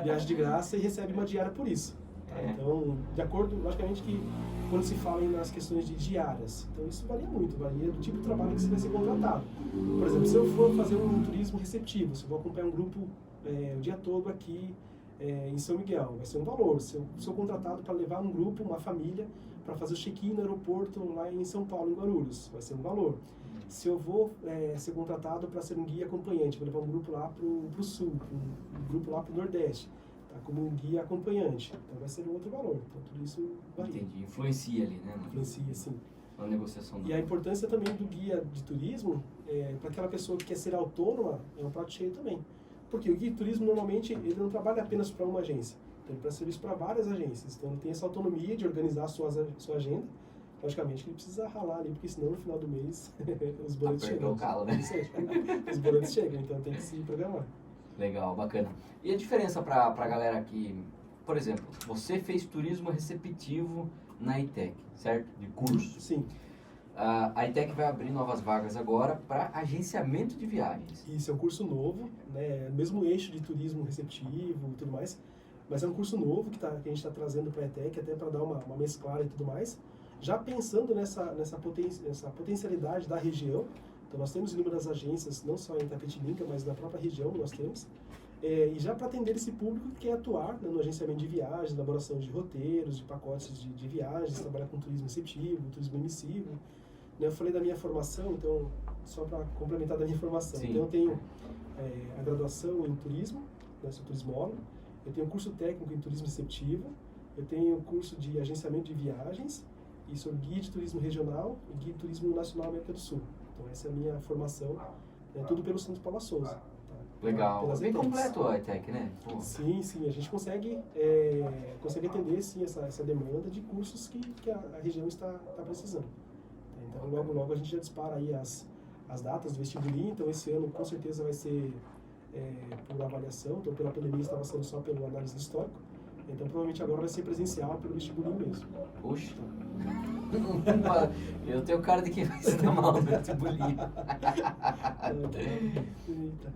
Viagem de graça e recebe uma diária por isso. Tá? Então, de acordo, logicamente que quando se fala nas questões de diárias, então isso varia muito, varia do tipo de trabalho que você vai ser contratado. Por exemplo, se eu for fazer um turismo receptivo, se eu vou acompanhar um grupo o dia todo aqui, em São Miguel, vai ser um valor. Se eu sou contratado para levar um grupo, uma família, para fazer o check-in no aeroporto lá em São Paulo, em Guarulhos, vai ser um valor. Se eu vou ser contratado para ser um guia acompanhante, vou levar um grupo lá para o sul, um grupo lá para o nordeste, tá, como um guia acompanhante, então vai ser um outro valor. Então tudo isso varia. Entendi, influencia ali, né? Influencia, sim. Na negociação. E a importância também do guia de turismo, para aquela pessoa que quer ser autônoma, é um prato cheio também. Porque o guia de turismo, normalmente, ele não trabalha apenas para uma agência. Então, ele presta serviço para várias agências. Então, ele tem essa autonomia de organizar a sua agenda. logicamente que ele precisa ralar ali, porque senão no final do mês os boletos Apertou chegam. o calo, né? Os boletos chegam, então tem que se programar. Legal, bacana. E a diferença para a galera que, por exemplo, você fez turismo receptivo na ITEC, certo? De curso. Sim. A ITEC vai abrir novas vagas agora para agenciamento de viagens. Isso é um curso novo, né? Mesmo eixo de turismo receptivo e tudo mais, mas é um curso novo que a gente está trazendo para a ETEC, até para dar uma mesclada e tudo mais, já pensando nessa potencialidade da região. Então nós temos inúmeras agências, não só em Itapetininga, mas na própria região nós temos, e já para atender esse público que quer atuar, né, no agenciamento de viagens, elaboração de roteiros, de pacotes de viagens, trabalhar com turismo receptivo, turismo emissivo. Eu falei da minha formação, então, só para complementar da minha formação. Sim. Então, eu tenho a graduação em turismo, né, sou turismólogo, eu tenho curso técnico em turismo receptivo, eu tenho curso de agenciamento de viagens, e sou guia de turismo regional e guia de turismo nacional América do Sul. Então, essa é a minha formação, tudo pelo Santos Paula Souza. Tá? Legal, bem completo a ETEC, né? Pô. Sim, a gente consegue atender, sim, essa demanda de cursos que a região está precisando. Então, logo a gente já dispara aí as datas do vestibulinho. Então, esse ano, com certeza, vai ser por avaliação. Então, pela pandemia, estava sendo só pelo análise histórico. Então, provavelmente, agora vai ser presencial pelo vestibulinho mesmo. Puxa. Eu tenho cara de que vai se dar mal no vestibulinho.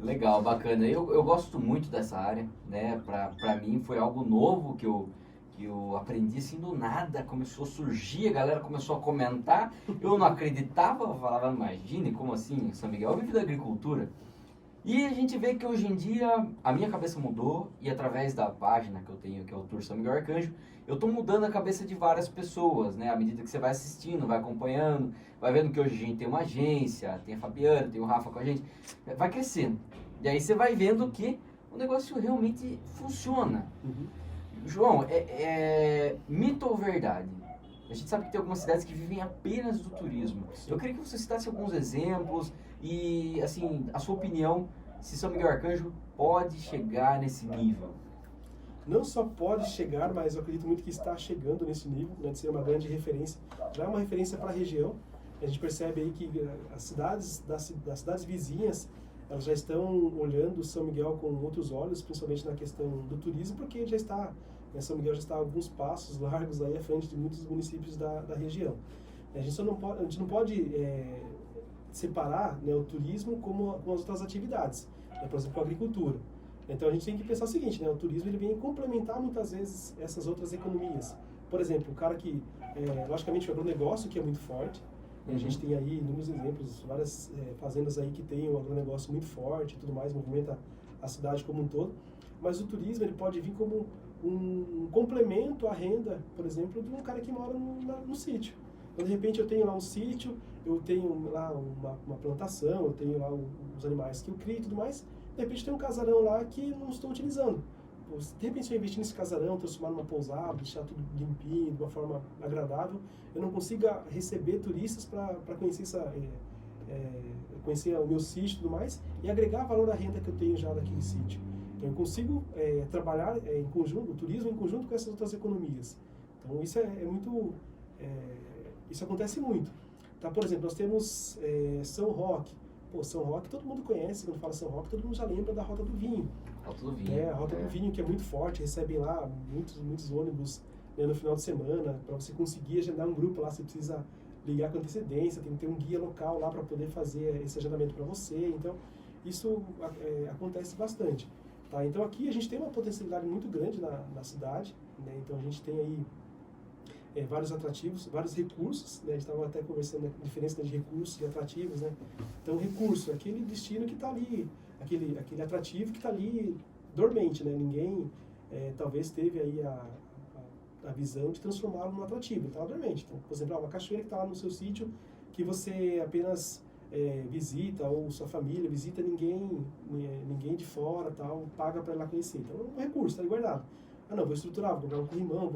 Legal, bacana. Eu gosto muito dessa área, né? Pra mim, foi algo novo que eu aprendi assim do nada, começou a surgir, a galera começou a comentar, eu não acreditava, eu falava, imagine, como assim, São Miguel vive da agricultura. E a gente vê que hoje em dia a minha cabeça mudou e através da página que eu tenho, que é o Tour São Miguel Arcanjo, eu estou mudando a cabeça de várias pessoas, né? À medida que você vai assistindo, vai acompanhando, vai vendo que hoje a gente tem uma agência, tem a Fabiana, tem o Rafa com a gente, vai crescendo. E aí você vai vendo que o negócio realmente funciona. Uhum. João, mito ou verdade? A gente sabe que tem algumas cidades que vivem apenas do turismo. Sim. Eu queria que você citasse alguns exemplos e, assim, a sua opinião, se São Miguel Arcanjo pode chegar nesse nível. Não só pode chegar, mas eu acredito muito que está chegando nesse nível, né, de ser uma grande referência. Já é uma referência para a região. A gente percebe aí que as cidades das cidades vizinhas, elas já estão olhando São Miguel com outros olhos, principalmente na questão do turismo, porque já está, São Miguel já está a alguns passos largos aí à frente de muitos municípios da região. A gente não pode separar, né, o turismo com as outras atividades, né, por exemplo, a agricultura. Então a gente tem que pensar o seguinte, né, o turismo ele vem complementar muitas vezes essas outras economias. Por exemplo, o cara que, logicamente, o agronegócio que é muito forte. A gente tem aí inúmeros exemplos, várias fazendas aí que tem um agronegócio muito forte e tudo mais, movimenta a cidade como um todo. Mas o turismo ele pode vir como um complemento à renda, por exemplo, de um cara que mora no sítio. Então, de repente eu tenho lá um sítio, eu tenho lá uma plantação, eu tenho lá os animais que eu crio e tudo mais. De repente tem um casarão lá que não estou utilizando. De repente, se eu investir nesse casarão, transformar numa pousada, deixar tudo limpinho, de uma forma agradável, eu não consiga receber turistas para conhecer conhecer o meu sítio e tudo mais, e agregar valor à renda que eu tenho já daquele sítio. Então, eu consigo trabalhar em conjunto, o turismo em conjunto com essas outras economias. Então, isso isso acontece muito. Tá? Por exemplo, nós temos São Roque. Pô, São Roque todo mundo conhece, quando fala São Roque, todo mundo já lembra da Rota do Vinho. Rota do Vinho. A Rota do Vinho, que é muito forte, recebem lá muitos ônibus, né, no final de semana. Para você conseguir agendar um grupo lá, você precisa ligar com antecedência, tem que ter um guia local lá para poder fazer esse agendamento para você. Então, isso acontece bastante. Tá? Então, aqui a gente tem uma potencialidade muito grande na cidade, né? Então, a gente tem aí vários atrativos, vários recursos, né? A gente estava até conversando a diferença de recursos e atrativos, né? Então, recurso é aquele destino que está ali, aquele atrativo que está ali dormente, né? Ninguém talvez teve aí a visão de transformá-lo num atrativo, ele está dormente. Então, por exemplo, uma cachoeira que está lá no seu sítio, que você apenas visita, ou sua família visita, ninguém de fora, tal, paga para ir lá conhecer. Então, é um recurso, está ali guardado. Ah, não, vou estruturar, vou comprar um corrimão,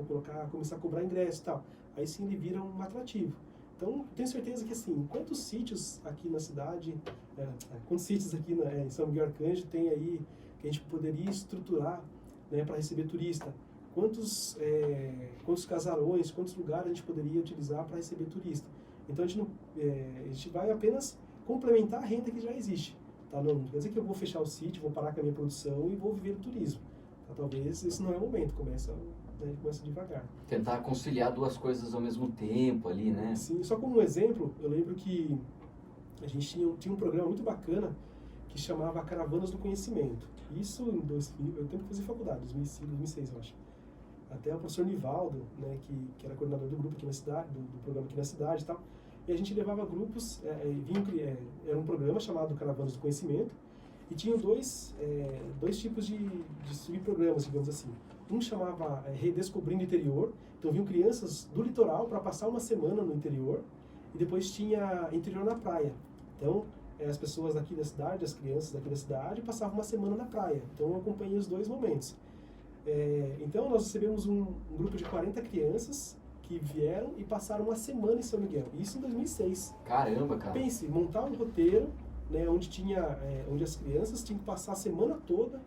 começar a cobrar ingresso e tal. Aí sim ele vira um atrativo. Então, tenho certeza que assim, quantos sítios aqui na cidade, quantos sítios aqui em São Miguel Arcanjo tem aí que a gente poderia estruturar, né, para receber turista? quantos casarões, quantos lugares a gente poderia utilizar para receber turista. Então a gente vai apenas complementar a renda que já existe. Tá? Não quer dizer que eu vou fechar o sítio, vou parar com a minha produção e vou viver do turismo. Tá? Talvez esse não é o momento, começa devagar. Tentar conciliar duas coisas ao mesmo tempo ali, né? Sim, só como um exemplo, eu lembro que a gente tinha um programa muito bacana que chamava Caravanas do Conhecimento. Isso em 2000, eu tenho que fazer faculdade, 2005, 2006 eu acho. Até o professor Nivaldo, né, que era coordenador do grupo aqui na cidade, do programa aqui na cidade e tal. E a gente levava grupos, era um programa chamado Caravanas do Conhecimento, e tinham dois tipos de subprogramas, digamos assim. Um chamava Redescobrindo o Interior, então vinham crianças do litoral para passar uma semana no interior, e depois tinha Interior na Praia. Então, as pessoas daqui da cidade, as crianças daqui da cidade, passavam uma semana na praia. Então, eu acompanhei os dois momentos. Então, nós recebemos um grupo de 40 crianças que vieram e passaram uma semana em São Miguel. Isso em 2006. Caramba, cara. Pense, montar um roteiro, né, onde as crianças tinham que passar a semana toda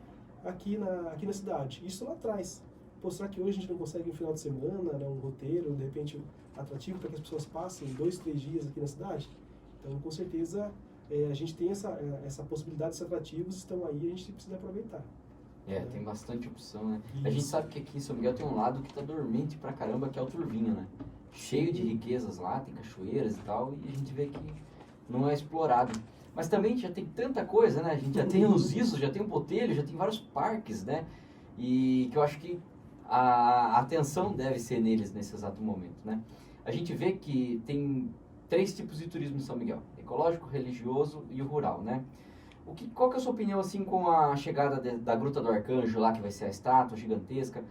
aqui na cidade. Isso lá atrás. Pô, será que hoje a gente não consegue um final de semana, né, um roteiro, de repente, atrativo para que as pessoas passem 2, 3 dias aqui na cidade? Então, com certeza, a gente tem essa possibilidade, esses atrativos estão aí e a gente precisa aproveitar. Tem bastante opção, né? Isso. A gente sabe que aqui em São Miguel tem um lado que tá dormente pra caramba, que é o Turvinho, né? Cheio de riquezas lá, tem cachoeiras e tal, e a gente vê que não é explorado. Mas também já tem tanta coisa, né? A gente já tem os Isos, já tem o Botelho, já tem vários parques, né? E que eu acho que a atenção deve ser neles nesse exato momento, né? A gente vê que tem 3 tipos de turismo em São Miguel: ecológico, religioso e o rural, né? Qual que é a sua opinião, assim, com a chegada da Gruta do Arcanjo lá, que vai ser a estátua gigantesca?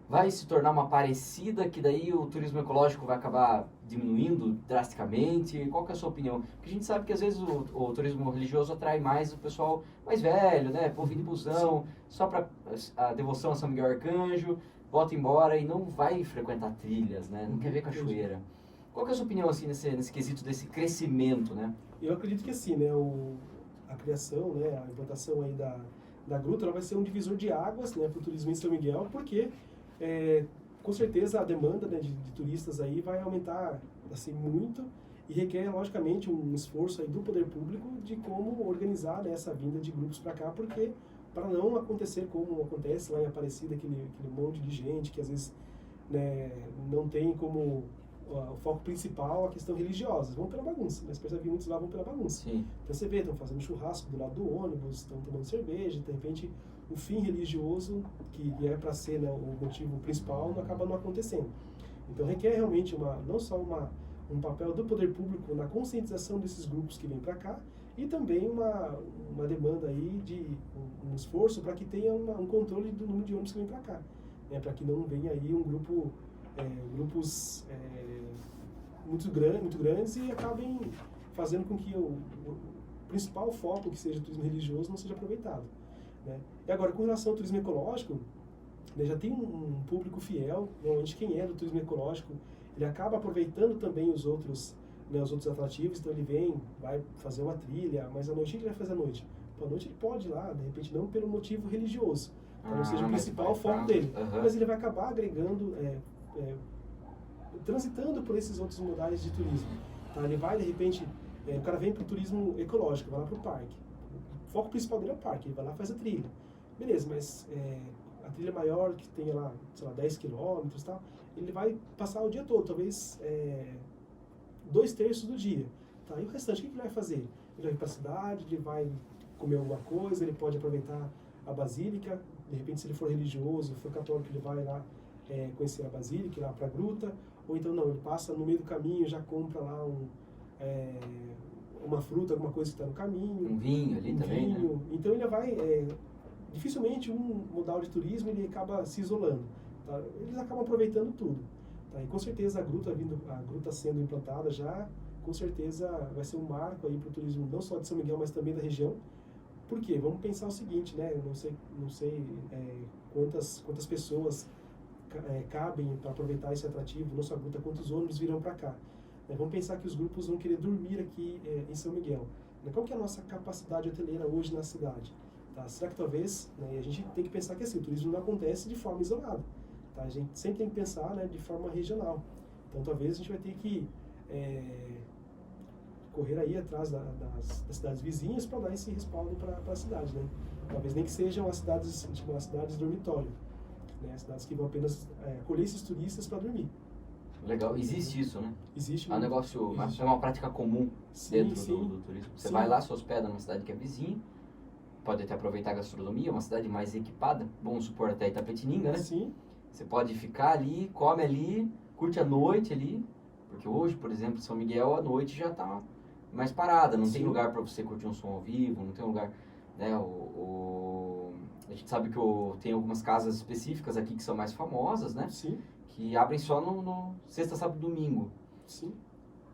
Vai se tornar uma parecida, que daí o turismo ecológico vai acabar diminuindo drasticamente? Qual que é a sua opinião? Porque a gente sabe que às vezes o turismo religioso atrai mais o pessoal mais velho, né? Povo de busão, só para a devoção a São Miguel Arcanjo, volta embora e não vai frequentar trilhas, né? Não quer ver cachoeira. Qual que é a sua opinião, assim, nesse quesito desse crescimento, né? Eu acredito que assim, né, a criação, né, a implantação aí da gruta, ela vai ser um divisor de águas, né, para o turismo em São Miguel, porque com certeza a demanda, né, de turistas aí vai aumentar assim muito e requer logicamente um esforço aí do poder público de como organizar, né, essa vinda de grupos para cá, porque para não acontecer como acontece lá em Aparecida, aquele monte de gente que às vezes, né, não tem como o foco principal a questão religiosa, vão pela bagunça, mas percebe que muitos lá vão pela bagunça. Sim. Então você vê, estão fazendo churrasco do lado do ônibus, estão tomando cerveja, de repente o fim religioso, que é para ser, né, o motivo principal, acaba não acontecendo. Então requer realmente não só um papel do poder público na conscientização desses grupos que vêm para cá, e também uma demanda aí de um esforço para que tenha um controle do número de ônibus que vem para cá, né, para que não venha aí grupos muito grandes e acabem fazendo com que o principal foco, que seja o turismo religioso, não seja aproveitado, né? E agora, com relação ao turismo ecológico, né, já tem um público fiel. Normalmente quem é do turismo ecológico, ele acaba aproveitando também os outros atrativos. Então ele vai fazer uma trilha, mas à noite ele vai fazer à noite. Pô, à noite ele pode ir lá, de repente não pelo motivo religioso, não seja o principal foco dele, mas ele vai acabar agregando, transitando por esses outros modais de turismo. Tá? Ele vai, de repente, o cara vem para o turismo ecológico, vai lá para o parque. O foco principal dele é o parque, ele vai lá e faz a trilha. Beleza, mas a trilha maior, que tenha lá, sei lá, 10 quilômetros e tal, ele vai passar o dia todo, talvez 2/3 do dia. Tá? E o restante, o que ele vai fazer? Ele vai ir para a cidade, ele vai comer alguma coisa, ele pode aproveitar a basílica, de repente, se ele for religioso, for católico, ele vai lá conhecer a basílica, ir lá para a gruta, ou então não, ele passa no meio do caminho, já compra lá uma fruta, alguma coisa que está no caminho. Um vinho ali também, vinho. né? Então ele vai, dificilmente um modal de turismo ele acaba se isolando. Tá? Eles acabam aproveitando tudo. Tá? E com certeza a gruta sendo implantada já, com certeza vai ser um marco aí para o turismo, não só de São Miguel, mas também da região. Por quê? Vamos pensar o seguinte, né? Eu não sei quantas pessoas cabem para aproveitar esse atrativo, não só a gruta, quantos ônibus virão para cá. Vamos pensar que os grupos vão querer dormir aqui em São Miguel. Qual que é a nossa capacidade hoteleira hoje na cidade? Tá? Será que talvez, a gente tem que pensar que assim, o turismo não acontece de forma isolada. Tá? A gente sempre tem que pensar, né, de forma regional. Então, talvez a gente vai ter que correr aí atrás das cidades vizinhas para dar esse respaldo para a cidade, né? Talvez nem que sejam as cidades, tipo, as cidades dormitório, né? As cidades que vão apenas acolher esses turistas para dormir. Legal, existe isso, né? Existe. É um negócio, é uma prática comum dentro do turismo. Você vai lá, se hospeda numa cidade que é vizinha, pode até aproveitar a gastronomia, uma cidade mais equipada, vamos supor até Itapetininga, né? Sim. Você pode ficar ali, come ali, curte a noite ali, porque hoje, por exemplo, São Miguel, a noite já está mais parada, não tem lugar para você curtir um som ao vivo, não tem lugar, né? A gente sabe que tem algumas casas específicas aqui que são mais famosas, né? Sim. Que abrem só no sexta, sábado e domingo. Sim.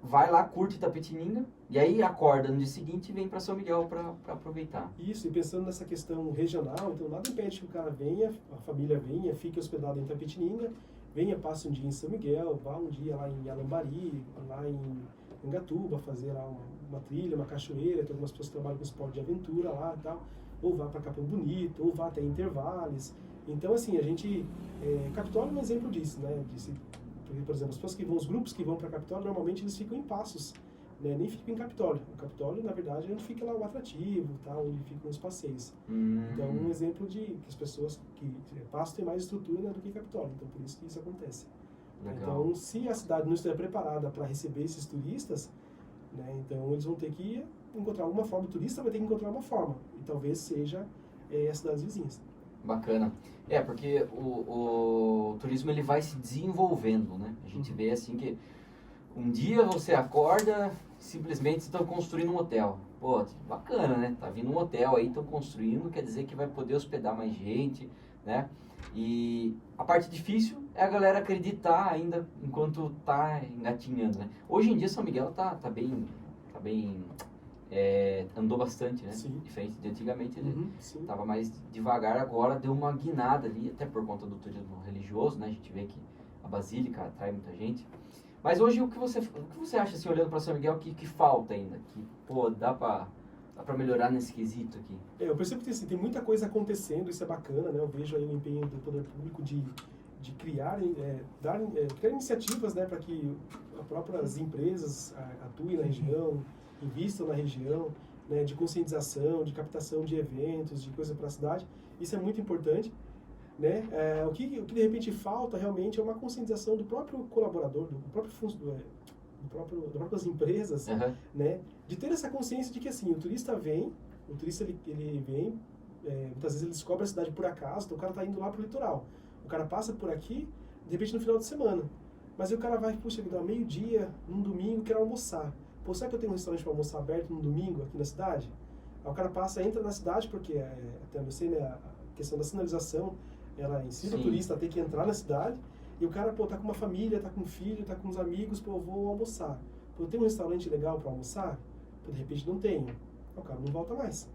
Vai lá, curte Itapetininga, e aí acorda no dia seguinte e vem para São Miguel para aproveitar. Isso, e pensando nessa questão regional, então nada impede que o cara venha, a família venha, fique hospedado em Itapetininga, venha, passe um dia em São Miguel, vá um dia lá em Alambari, lá em Ingatuba, fazer lá uma trilha, uma cachoeira, tem algumas pessoas que trabalham com esporte de aventura lá e tal, ou vá para Capão Bonito, ou vá até Intervales. Então, assim, a gente... Capitólio é um exemplo disso, né? Por exemplo, as pessoas que vão, os grupos que vão para Capitólio, normalmente eles ficam em Passos, né? Nem ficam em Capitólio. O Capitólio, na verdade, é onde fica lá o atrativo, tá? Onde ficam os passeios. Então, um exemplo de que as pessoas que Passos tem mais estrutura, né, do que Capitólio, então por isso que isso acontece. Legal. Então, se a cidade não estiver preparada para receber esses turistas, né, então eles vão ter que encontrar alguma forma, o turista vai ter que encontrar uma forma, e talvez seja as cidades vizinhas. Bacana. Porque o turismo ele vai se desenvolvendo, né? A gente vê assim que um dia você acorda, simplesmente estão construindo um hotel. Pô, bacana, né? Tá vindo um hotel aí, estão construindo, quer dizer que vai poder hospedar mais gente, né? E a parte difícil é a galera acreditar ainda enquanto tá engatinhando, né? Hoje em dia São Miguel tá bem andou bastante, né? Sim. Diferente de antigamente, ele Sim. estava mais devagar, agora deu uma guinada ali, até por conta do turismo religioso, né? A gente vê que a Basílica atrai muita gente. Mas hoje, o que você acha, assim, olhando para São Miguel, que falta ainda? Que, pô, dá para melhorar nesse quesito aqui? Eu percebo que assim, tem muita coisa acontecendo, isso é bacana, né? Eu vejo aí o empenho do poder público de criar iniciativas, né, para que as próprias empresas atuem na região, invistam na região, né, de conscientização, de captação de eventos, de coisa para a cidade. Isso é muito importante, né? O que de repente falta realmente é uma conscientização do próprio colaborador, das próprias empresas, né, de ter essa consciência de que assim, o turista ele vem, muitas vezes ele descobre a cidade por acaso, então o cara está indo lá para o litoral. O cara passa por aqui, de repente no final de semana. Mas aí o cara vai, puxa, meio-dia, num domingo, quero almoçar. Pô, será que eu tenho um restaurante para almoçar aberto num domingo aqui na cidade? Aí o cara entra na cidade, porque até eu sei, né, a questão da sinalização, ela ensina o turista a ter que entrar na cidade, e o cara, pô, tá com uma família, tá com um filho, tá com uns amigos, pô, eu vou almoçar. Pô, tem um restaurante legal para almoçar? Pô, de repente não tenho. O cara não volta mais.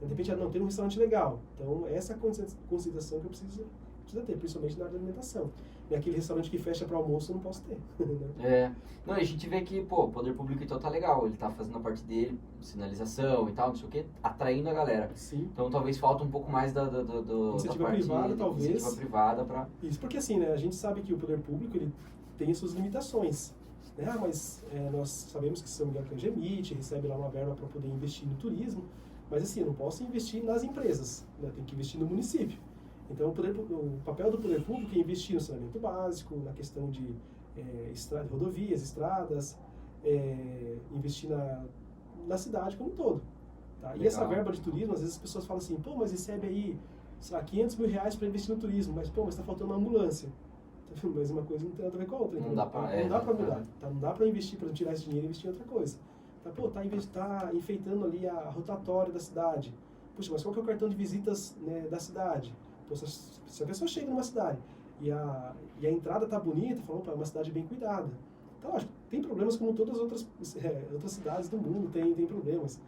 De repente, não, tem um restaurante legal. Então, essa é a conscientização que eu precisa ter, principalmente na área da alimentação. E aquele restaurante que fecha para almoço, eu não posso ter. Não, a gente vê que, pô, o poder público então tá legal, ele tá fazendo a parte dele, sinalização e tal, não sei o que, atraindo a galera. Sim. Então talvez falta um pouco mais da iniciativa parte privada, talvez. Iniciativa privada para... Isso, porque assim, né, a gente sabe que o poder público, ele tem suas limitações. Né? Mas nós sabemos que São Miguel Arcanjo emite, recebe lá uma verba para poder investir no turismo, mas assim, eu não posso investir nas empresas, né? Tem que investir no município. Então, o papel do poder público é investir no saneamento básico, na questão de rodovias, estradas, investir na cidade como um todo. Tá? E essa verba de turismo, às vezes as pessoas falam assim, pô, mas recebe aí, sei lá, 500 mil reais para investir no turismo, mas, pô, mas está faltando uma ambulância. Mas uma coisa não tem nada a ver com a outra. Não dá para mudar. Tá? Não dá para investir, para tirar esse dinheiro e investir em outra coisa. Tá, pô, tá enfeitando ali a rotatória da cidade. Puxa, mas qual que é o cartão de visitas, né, da cidade? Então, se a pessoa chega numa cidade e a entrada tá bonita, falou, é uma cidade bem cuidada. Então, acho que tem problemas como todas as outras cidades do mundo tem problemas,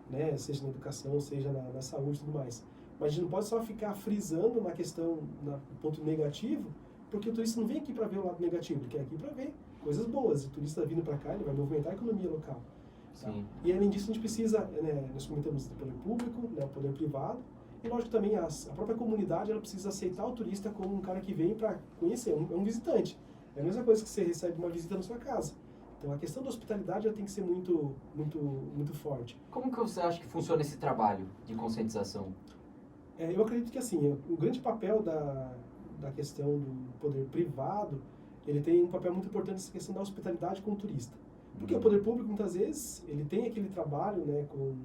né? Seja na educação, seja na saúde e tudo mais. Mas a gente não pode só ficar frisando na questão, no ponto negativo, porque o turista não vem aqui para ver o lado negativo, ele quer aqui para ver coisas boas. O turista vindo para cá, ele vai movimentar a economia local. Tá? E além disso, a gente precisa, né, nós comentamos do poder público, né, o poder privado, E lógico também a própria comunidade ela precisa aceitar o turista como um cara que vem para conhecer, é um visitante. É a mesma coisa que você recebe uma visita na sua casa. Então a questão da hospitalidade ela tem que ser muito forte. Como que você acha que funciona esse trabalho de conscientização? Eu acredito que assim, o grande papel da questão do poder privado, ele tem um papel muito importante nessa questão da hospitalidade com o turista. Porque o poder público, muitas vezes, ele tem aquele trabalho, né, com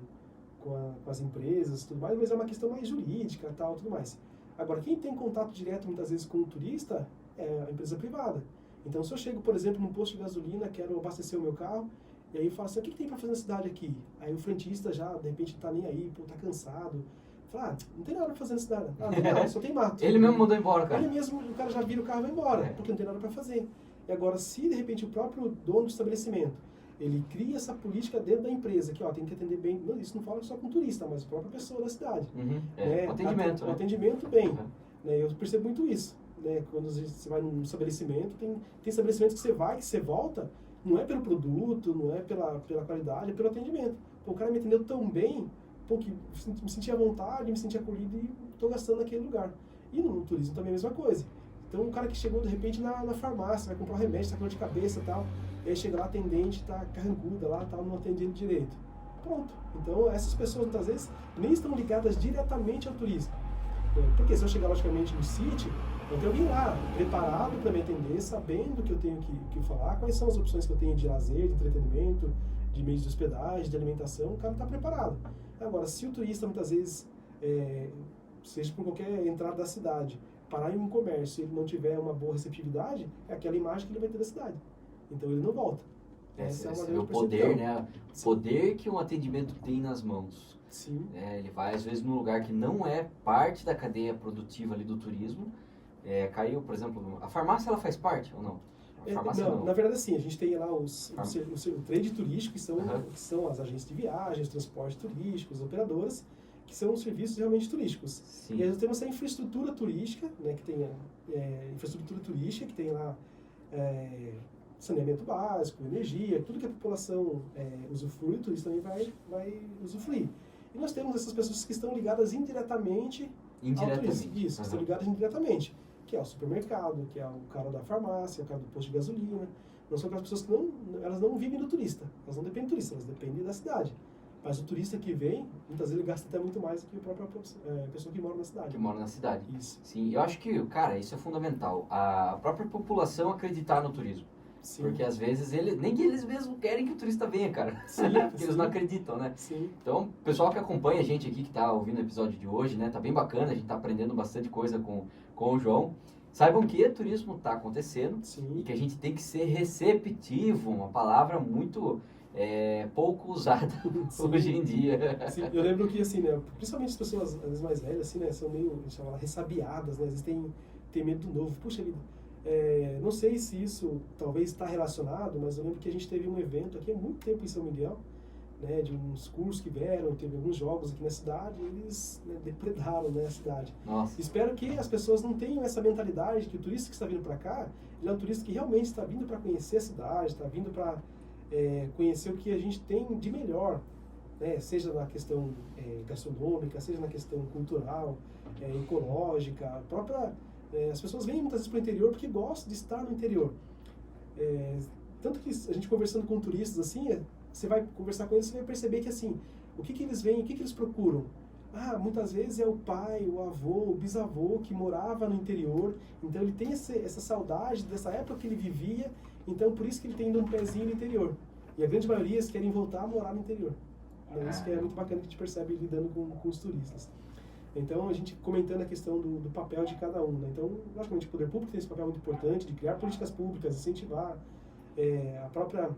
as empresas e tudo mais, mas é uma questão mais jurídica tal, tudo mais. Agora, quem tem contato direto, muitas vezes, com o turista é a empresa privada. Então, se eu chego, por exemplo, num posto de gasolina, quero abastecer o meu carro, e aí eu falo assim, o que tem para fazer na cidade aqui? Aí o frentista já, de repente, não tá nem aí, pô, tá cansado. Fala, não tem nada pra fazer na cidade. Não tem nada, só tem mato. Ele mesmo mandou embora, cara. Ele mesmo, o cara já vira o carro e vai embora, porque não tem nada para fazer. E agora, se de repente o próprio dono do estabelecimento, ele cria essa política dentro da empresa, que ó, tem que atender bem, não, isso não fala só com o turista, mas a própria pessoa da cidade. O atendimento, o atendimento bem. Né, eu percebo muito isso. Né, quando você vai num estabelecimento, tem estabelecimentos que você vai, que você volta, não é pelo produto, não é pela qualidade, é pelo atendimento. Pô, o cara me atendeu tão bem, pô, que me senti à vontade, me senti acolhido e estou gastando naquele lugar. E no turismo também é a mesma coisa. Então, um cara que chegou, de repente, na farmácia, vai comprar um remédio, tá com dor de cabeça e tal, e aí chega lá, a atendente tá carrancuda lá, tal, não atendendo direito. Pronto. Então, essas pessoas, muitas vezes, nem estão ligadas diretamente ao turismo. Porque se eu chegar, logicamente, no sítio, eu tenho alguém lá, preparado para me atender, sabendo o que eu tenho que falar, quais são as opções que eu tenho de lazer, de entretenimento, de meios de hospedagem, de alimentação, o cara está preparado. Agora, se o turista, muitas vezes, seja por qualquer entrada da cidade, parar em um comércio e ele não tiver uma boa receptividade, é aquela imagem que ele vai ter da cidade. Então, ele não volta. Essa é uma grande poder, né? O poder que um atendimento tem nas mãos. Sim. Ele vai, às vezes, num lugar que não é parte da cadeia produtiva ali do turismo. Caiu, por exemplo, a farmácia, ela faz parte ou não? A farmácia não. Na verdade, sim. A gente tem lá o trade turístico, que são as agências de viagens, transportes turísticos, operadoras, que são serviços realmente turísticos. Sim. E aí nós temos a infraestrutura turística, né, que tem infraestrutura turística, que tem lá saneamento básico, energia, tudo que a população usufrui, o turista também vai usufruir. E nós temos essas pessoas que estão ligadas indiretamente ao turista. Isso, que estão ligadas indiretamente, que é o supermercado, que é o cara da farmácia, o cara do posto de gasolina. Não são aquelas pessoas que elas não vivem do turista, elas não dependem do turista, elas dependem da cidade. Mas o turista que vem, muitas vezes ele gasta até muito mais do que a própria pessoa que mora na cidade. Que mora na cidade. Isso. Sim, eu acho que, cara, isso é fundamental. A própria população acreditar no turismo. Sim. Porque às vezes nem que eles mesmos querem que o turista venha, cara. Sim, porque eles não acreditam, né? Sim. Então, o pessoal que acompanha a gente aqui, que tá ouvindo o episódio de hoje, né? Tá bem bacana, a gente tá aprendendo bastante coisa com o João. Saibam que o turismo está acontecendo. Sim. E que a gente tem que ser receptivo, uma palavra muito pouco usada hoje em dia. Sim, eu lembro que, assim, né, principalmente as pessoas às vezes mais velhas, assim, né, são meio, a gente chama, ressabiadas, né, às vezes tem medo do novo. Puxa vida, não sei se isso talvez está relacionado, mas eu lembro que a gente teve um evento aqui há muito tempo em São Miguel, né, de uns cursos que vieram, teve alguns jogos aqui na cidade, e eles, né, depredaram, né, a cidade. Nossa. Espero que as pessoas não tenham essa mentalidade que o turista que está vindo para cá, ele é um turista que realmente está vindo para conhecer a cidade, está vindo para conhecer o que a gente tem de melhor, né, seja na questão gastronômica, seja na questão cultural, ecológica, a própria... as pessoas vêm muitas vezes para o interior porque gostam de estar no interior. Tanto que a gente conversando com turistas, assim, você vai conversar com eles, você vai perceber que, assim, o que eles veem, o que eles procuram? Muitas vezes é o pai, o avô, o bisavô que morava no interior, então ele tem essa saudade dessa época que ele vivia, então por isso que ele tem ainda um pezinho no interior. E a grande maioria eles querem voltar a morar no interior. Isso que é muito bacana que a gente percebe lidando com os turistas. Então, a gente comentando a questão do papel de cada um, né? Então, logicamente, o poder público tem esse papel muito importante de criar políticas públicas, incentivar a própria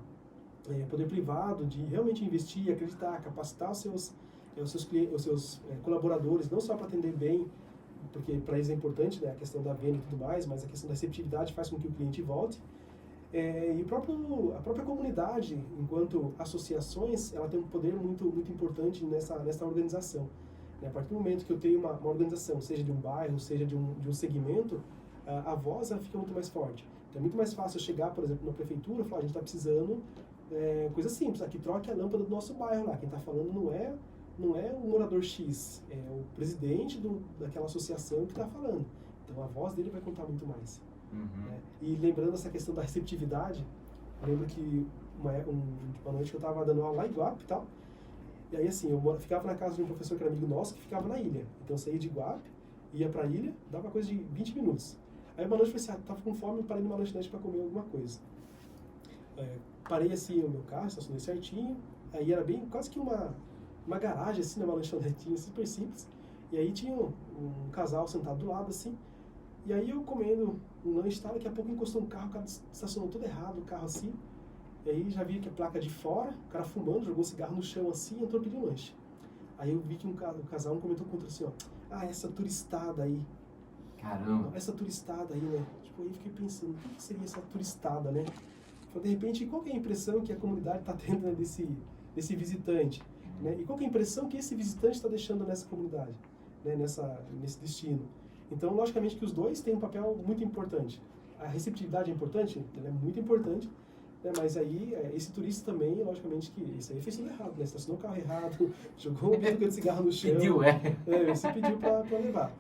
poder privado de realmente investir, acreditar, capacitar os seus colaboradores, não só para atender bem, porque para eles é importante, né, a questão da venda e tudo mais, mas a questão da receptividade faz com que o cliente volte. E a própria comunidade, enquanto associações, ela tem um poder muito, muito importante nessa organização. A partir do momento que eu tenho uma organização, seja de um bairro, seja de um segmento, a voz ela fica muito mais forte. Então é muito mais fácil eu chegar, por exemplo, na prefeitura e falar, a gente está precisando, coisa simples, aqui troque a lâmpada do nosso bairro lá. Quem está falando não é não é o morador X, é o presidente daquela associação que está falando. Então a voz dele vai contar muito mais. Né? E lembrando essa questão da receptividade, eu lembro que uma noite que eu estava dando aula lá em Iguape e tal, e aí assim, eu ficava na casa de um professor que era amigo nosso, que ficava na ilha. Então eu saía de Iguape, ia para a ilha, dava coisa de 20 minutos. Aí uma noite eu falei assim, tava com fome, parei numa lanchonete para comer alguma coisa. Parei assim o meu carro, estacionei certinho, aí era bem, quase que uma garagem assim, uma lanchonetinha super simples, e aí tinha um casal sentado do lado assim, e aí eu comendo um lanche, daqui a pouco encostou um carro, o cara estacionou todo errado, o carro assim, e aí já vi que a placa de fora, o cara fumando, jogou um cigarro no chão assim, entrou pedindo lanche. Aí eu vi que o casal comentou contra assim, ó, essa turistada aí. Caramba. Essa turistada aí, né? Tipo, aí eu fiquei pensando, o que seria essa turistada, né? Então, de repente, qual que é a impressão que a comunidade está tendo, né, desse visitante? Né? E qual que é a impressão que esse visitante está deixando nessa comunidade, né, nesse destino? Então, logicamente que os dois têm um papel muito importante. A receptividade é importante? Ela é muito importante, né? Mas aí, esse turista também, logicamente que isso aí fez tudo errado, né? Estacionou o carro errado, jogou um bituca de cigarro no chão. Pediu, Você pediu para levar.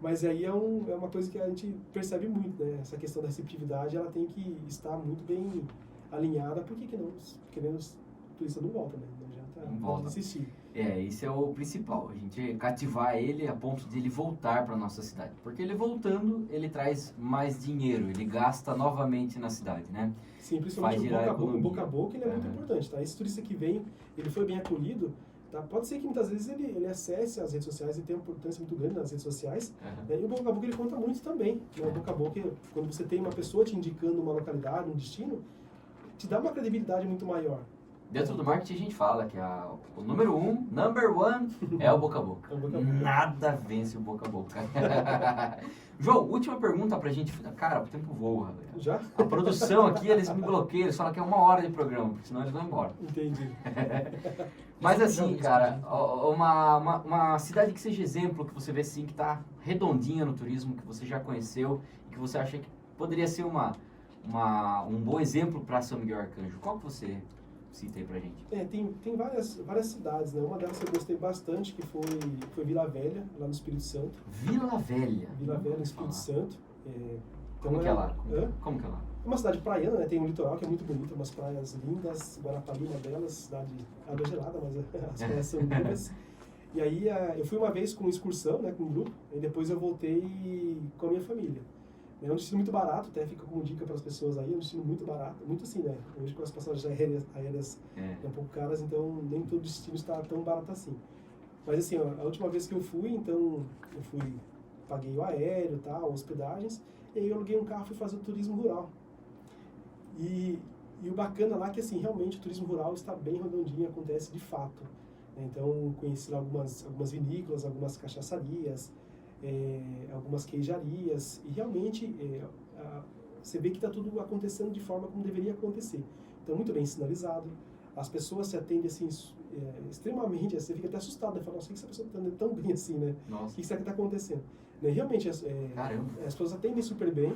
Mas aí é uma coisa que a gente percebe muito, né? Essa questão da receptividade, ela tem que estar muito bem alinhada, porque os turistas não voltam, né? Não adianta desistir. Esse é o principal, a gente cativar ele a ponto de ele voltar para nossa cidade. Porque ele voltando, ele traz mais dinheiro, ele gasta novamente na cidade, né? Sim, principalmente o boca a boca, ele é muito importante, tá? Esse turista que vem, ele foi bem acolhido, tá? Pode ser que muitas vezes ele acesse as redes sociais e tenha uma importância muito grande nas redes sociais, né? E o boca a boca ele conta muito também, né? O boca a boca, quando você tem uma pessoa te indicando uma localidade, um destino, te dá uma credibilidade muito maior. Dentro do marketing a gente fala que o number one é o boca a boca. Nada vence o boca a boca. João, última pergunta pra gente. Cara, o tempo voa, galera. Já? A produção aqui, eles me bloqueiam, eles falam que é 1 hora de programa, porque senão eles vão embora. Entendi. Mas assim, cara, uma cidade que seja exemplo, que você vê assim, que tá redondinha no turismo, que você já conheceu, e que você acha que poderia ser um bom exemplo para São Miguel Arcanjo. Qual que você cita aí pra gente? Tem várias cidades, né? Uma delas que eu gostei bastante, que foi Vila Velha, lá no Espírito Santo. Vila Velha? Vila Velha, no Espírito Santo. Como que é lá? Como que é lá? É uma cidade praiana, né? Tem um litoral que é muito bonito, umas praias lindas, Guarapari, uma delas, cidade água gelada, mas as praias são lindas. E aí eu fui uma vez com excursão, né, com um grupo, e depois eu voltei com a minha família. É um destino muito barato, até fica como dica para as pessoas aí, é um destino muito barato, muito assim, né? Hoje com as passagens aéreas um pouco caras, então nem todo destino está tão barato assim. Mas assim, a última vez que eu fui, então paguei o aéreo, tal, hospedagens, e aí eu aluguei um carro e fui fazer o turismo rural. E o bacana lá é que assim, realmente o turismo rural está bem redondinho, acontece de fato. Então conheci lá algumas vinícolas, algumas cachaçarias, algumas queijarias, e realmente você vê que está tudo acontecendo de forma como deveria acontecer. Então, muito bem sinalizado, as pessoas se atendem assim, extremamente, você fica até assustado, né? Fala, nossa, o que essa pessoa está atendendo tão bem assim, né? Nossa. O que será que está acontecendo? Né? Realmente, as pessoas atendem super bem,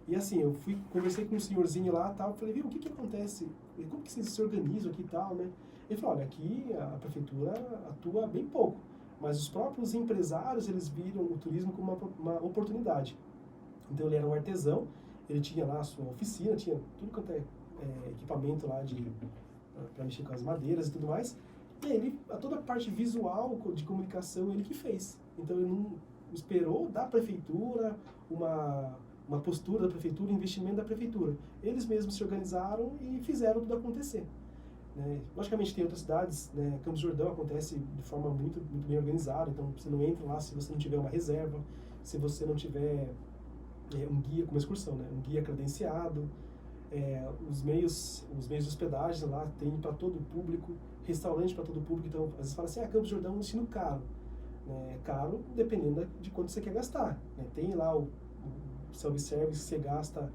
e assim, eu conversei com um senhorzinho lá, tal, falei, viu, o que acontece? Como que vocês se organizam aqui e tal, né? Ele falou, olha, aqui a prefeitura atua bem pouco, mas os próprios empresários, eles viram o turismo como uma oportunidade. Então ele era um artesão, ele tinha lá a sua oficina, tinha tudo quanto é equipamento lá para mexer com as madeiras e tudo mais. E toda a parte visual de comunicação ele que fez. Então ele não esperou da prefeitura uma postura da prefeitura, um investimento da prefeitura. Eles mesmos se organizaram e fizeram tudo acontecer. Né? Logicamente tem outras cidades, né? Campos do Jordão acontece de forma muito, muito bem organizada, então você não entra lá se você não tiver uma reserva, se você não tiver um guia com uma excursão, né? Um guia credenciado, os meios de hospedagem lá tem para todo o público, restaurante para todo o público, então às vezes fala assim, Campos do Jordão é um destino caro, né? Caro dependendo de quanto você quer gastar, né? Tem lá o self-service que você gasta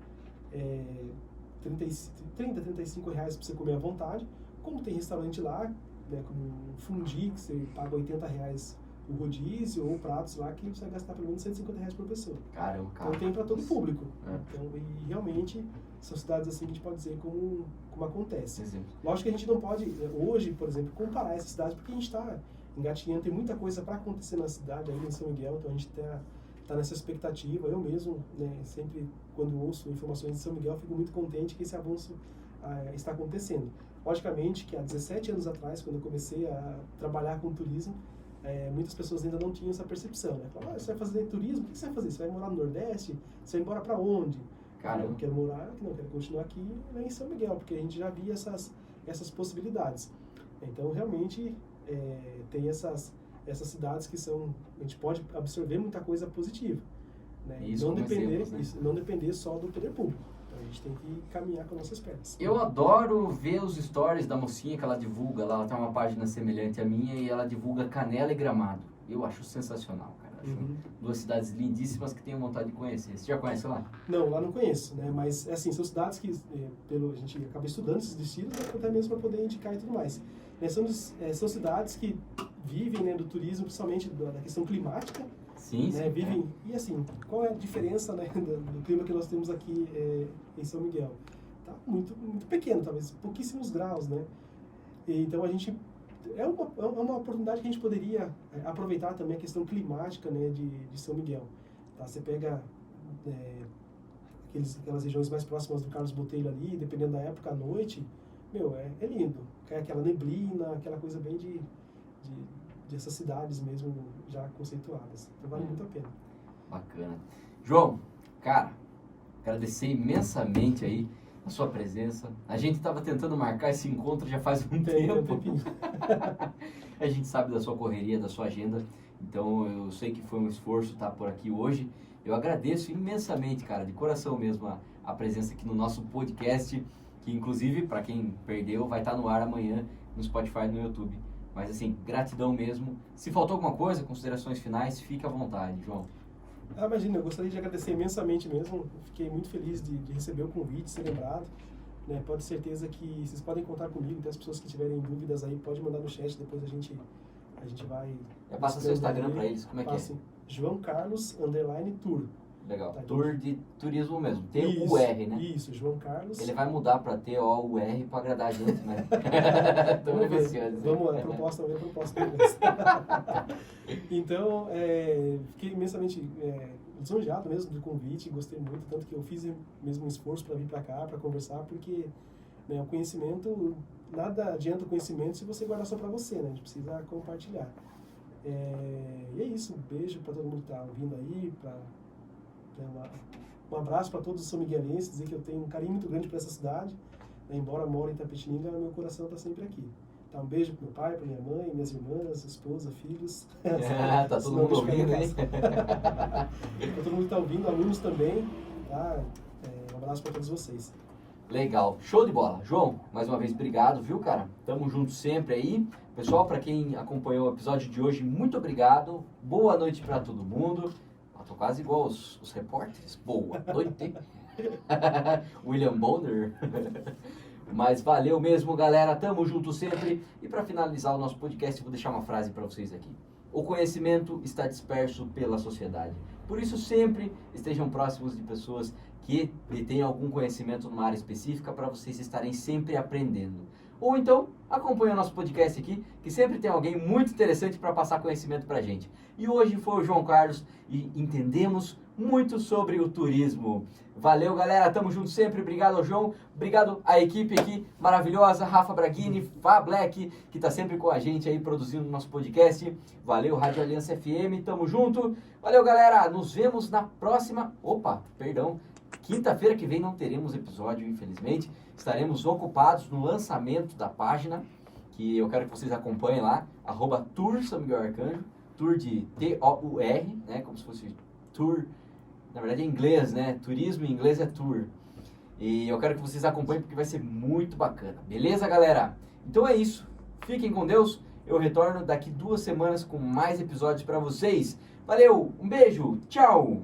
30, 35 reais para você comer à vontade, como tem restaurante lá, né, como um fundi, que você paga 80 reais o rodízio, ou pratos lá, que você vai gastar pelo menos 150 reais por pessoa. Caramba, então tem para todo público. Então, e realmente, são cidades assim que a gente pode dizer como acontece. Lógico que a gente não pode, hoje, por exemplo, comparar essas cidades, porque a gente está engatinhando, tem muita coisa para acontecer na cidade, aí em São Miguel, então a gente tá nessa expectativa. Eu mesmo, né, sempre quando ouço informações de São Miguel, fico muito contente que esse avanço está acontecendo. Logicamente que há 17 anos atrás, quando eu comecei a trabalhar com turismo, muitas pessoas ainda não tinham essa percepção, né? Falavam, você vai fazer turismo? O que você vai fazer? Você vai morar no Nordeste? Você vai embora para onde? Cara, eu quero morar aqui, não, eu quero continuar aqui, né, em São Miguel, porque a gente já via essas possibilidades. Então, realmente, tem essas cidades que a gente pode absorver muita coisa positiva, né? Isso, não depender só do poder público. Então, a gente tem que caminhar com nossas pernas. Eu adoro ver os stories da mocinha que ela divulga, ela tem uma página semelhante à minha e ela divulga Canela e Gramado. Eu acho sensacional, cara. Acho duas cidades lindíssimas que tenho vontade de conhecer. Você já conhece lá? Não, lá não conheço, né? Mas, assim, são cidades que a gente acaba estudando esses destinos, até mesmo para poder indicar e tudo mais. São cidades que vivem, né, do turismo, principalmente da questão climática. Sim, né, vivem. E assim, qual é a diferença, né, do clima que nós temos aqui em São Miguel? Tá muito, muito pequeno, talvez pouquíssimos graus, né? E, então a gente é uma oportunidade que a gente poderia aproveitar também a questão climática, né, de São Miguel. Tá? Você pega aquelas regiões mais próximas do Carlos Botelho ali, dependendo da época, à noite, meu, é lindo. Cai aquela neblina, aquela coisa bem dessas cidades mesmo já conceituadas. Então vale muito a pena. Bacana. João, cara, agradecer imensamente aí a sua presença. A gente estava tentando marcar esse encontro já faz um tempo. A gente sabe da sua correria, da sua agenda. Então eu sei que foi um esforço estar por aqui hoje. Eu agradeço imensamente, cara, de coração mesmo, a presença aqui no nosso podcast, que inclusive, para quem perdeu, vai estar no ar amanhã no Spotify e no YouTube. Mas assim, gratidão mesmo. Se faltou alguma coisa, considerações finais, fique à vontade, João. Imagina, eu gostaria de agradecer imensamente mesmo. Fiquei muito feliz de receber o convite, ser lembrado. Né? Pode ter certeza que vocês podem contar comigo. Tem as pessoas que tiverem dúvidas aí, pode mandar no chat, depois a gente vai... Passa seu Instagram para eles, como é que é? João Carlos _Tour. Legal. Tá, Tour de turismo mesmo. T-U-R, né? Isso, João Carlos. Ele vai mudar para T-O-U-R para agradar a gente, né? Vamos ver, a proposta Então, fiquei imensamente lisonjeado mesmo do convite, gostei muito, tanto que eu fiz mesmo um esforço para vir para cá, para conversar, porque, né, o conhecimento, nada adianta o conhecimento se você guardar só para você, né? A gente precisa compartilhar. E é isso, um beijo para todo mundo que está ouvindo aí, um abraço para todos os são miguelenses, dizer que eu tenho um carinho muito grande para essa cidade, né? Embora moro em Itapetininga, meu coração está sempre aqui. Tá, um beijo pro meu pai, pra minha mãe, minhas irmãs, esposa, filhos. Tá todo mundo ouvindo, hein? Pra todo mundo que tá ouvindo, alunos também. Tá? Um abraço para todos vocês. Legal, show de bola. João, mais uma vez, obrigado, viu, cara? Tamo junto sempre aí. Pessoal, para quem acompanhou o episódio de hoje, muito obrigado. Boa noite para todo mundo. Tô quase igual os repórteres. Boa noite. William Bonner. Mas valeu mesmo, galera. Tamo junto sempre. E para finalizar o nosso podcast, vou deixar uma frase para vocês aqui. O conhecimento está disperso pela sociedade. Por isso, sempre estejam próximos de pessoas que detêm algum conhecimento numa área específica para vocês estarem sempre aprendendo. Ou então, acompanhe o nosso podcast aqui, que sempre tem alguém muito interessante para passar conhecimento para a gente. E hoje foi o João Carlos e entendemos muito sobre o turismo. Valeu, galera. Tamo junto sempre. Obrigado ao João. Obrigado à equipe aqui maravilhosa, Rafa Braghini, Fá Black, que tá sempre com a gente aí produzindo o nosso podcast. Valeu, Rádio Aliança FM. Tamo junto. Valeu, galera. Nos vemos na próxima... Quinta-feira que vem não teremos episódio, infelizmente. Estaremos ocupados no lançamento da página, que eu quero que vocês acompanhem lá, @Tour São Miguel Arcanjo, Tour de T-O-U-R, né, como se fosse Tour, na verdade é inglês, né, turismo em inglês é Tour. E eu quero que vocês acompanhem porque vai ser muito bacana, beleza, galera? Então é isso, fiquem com Deus, eu retorno daqui 2 semanas com mais episódios para vocês. Valeu, um beijo, tchau!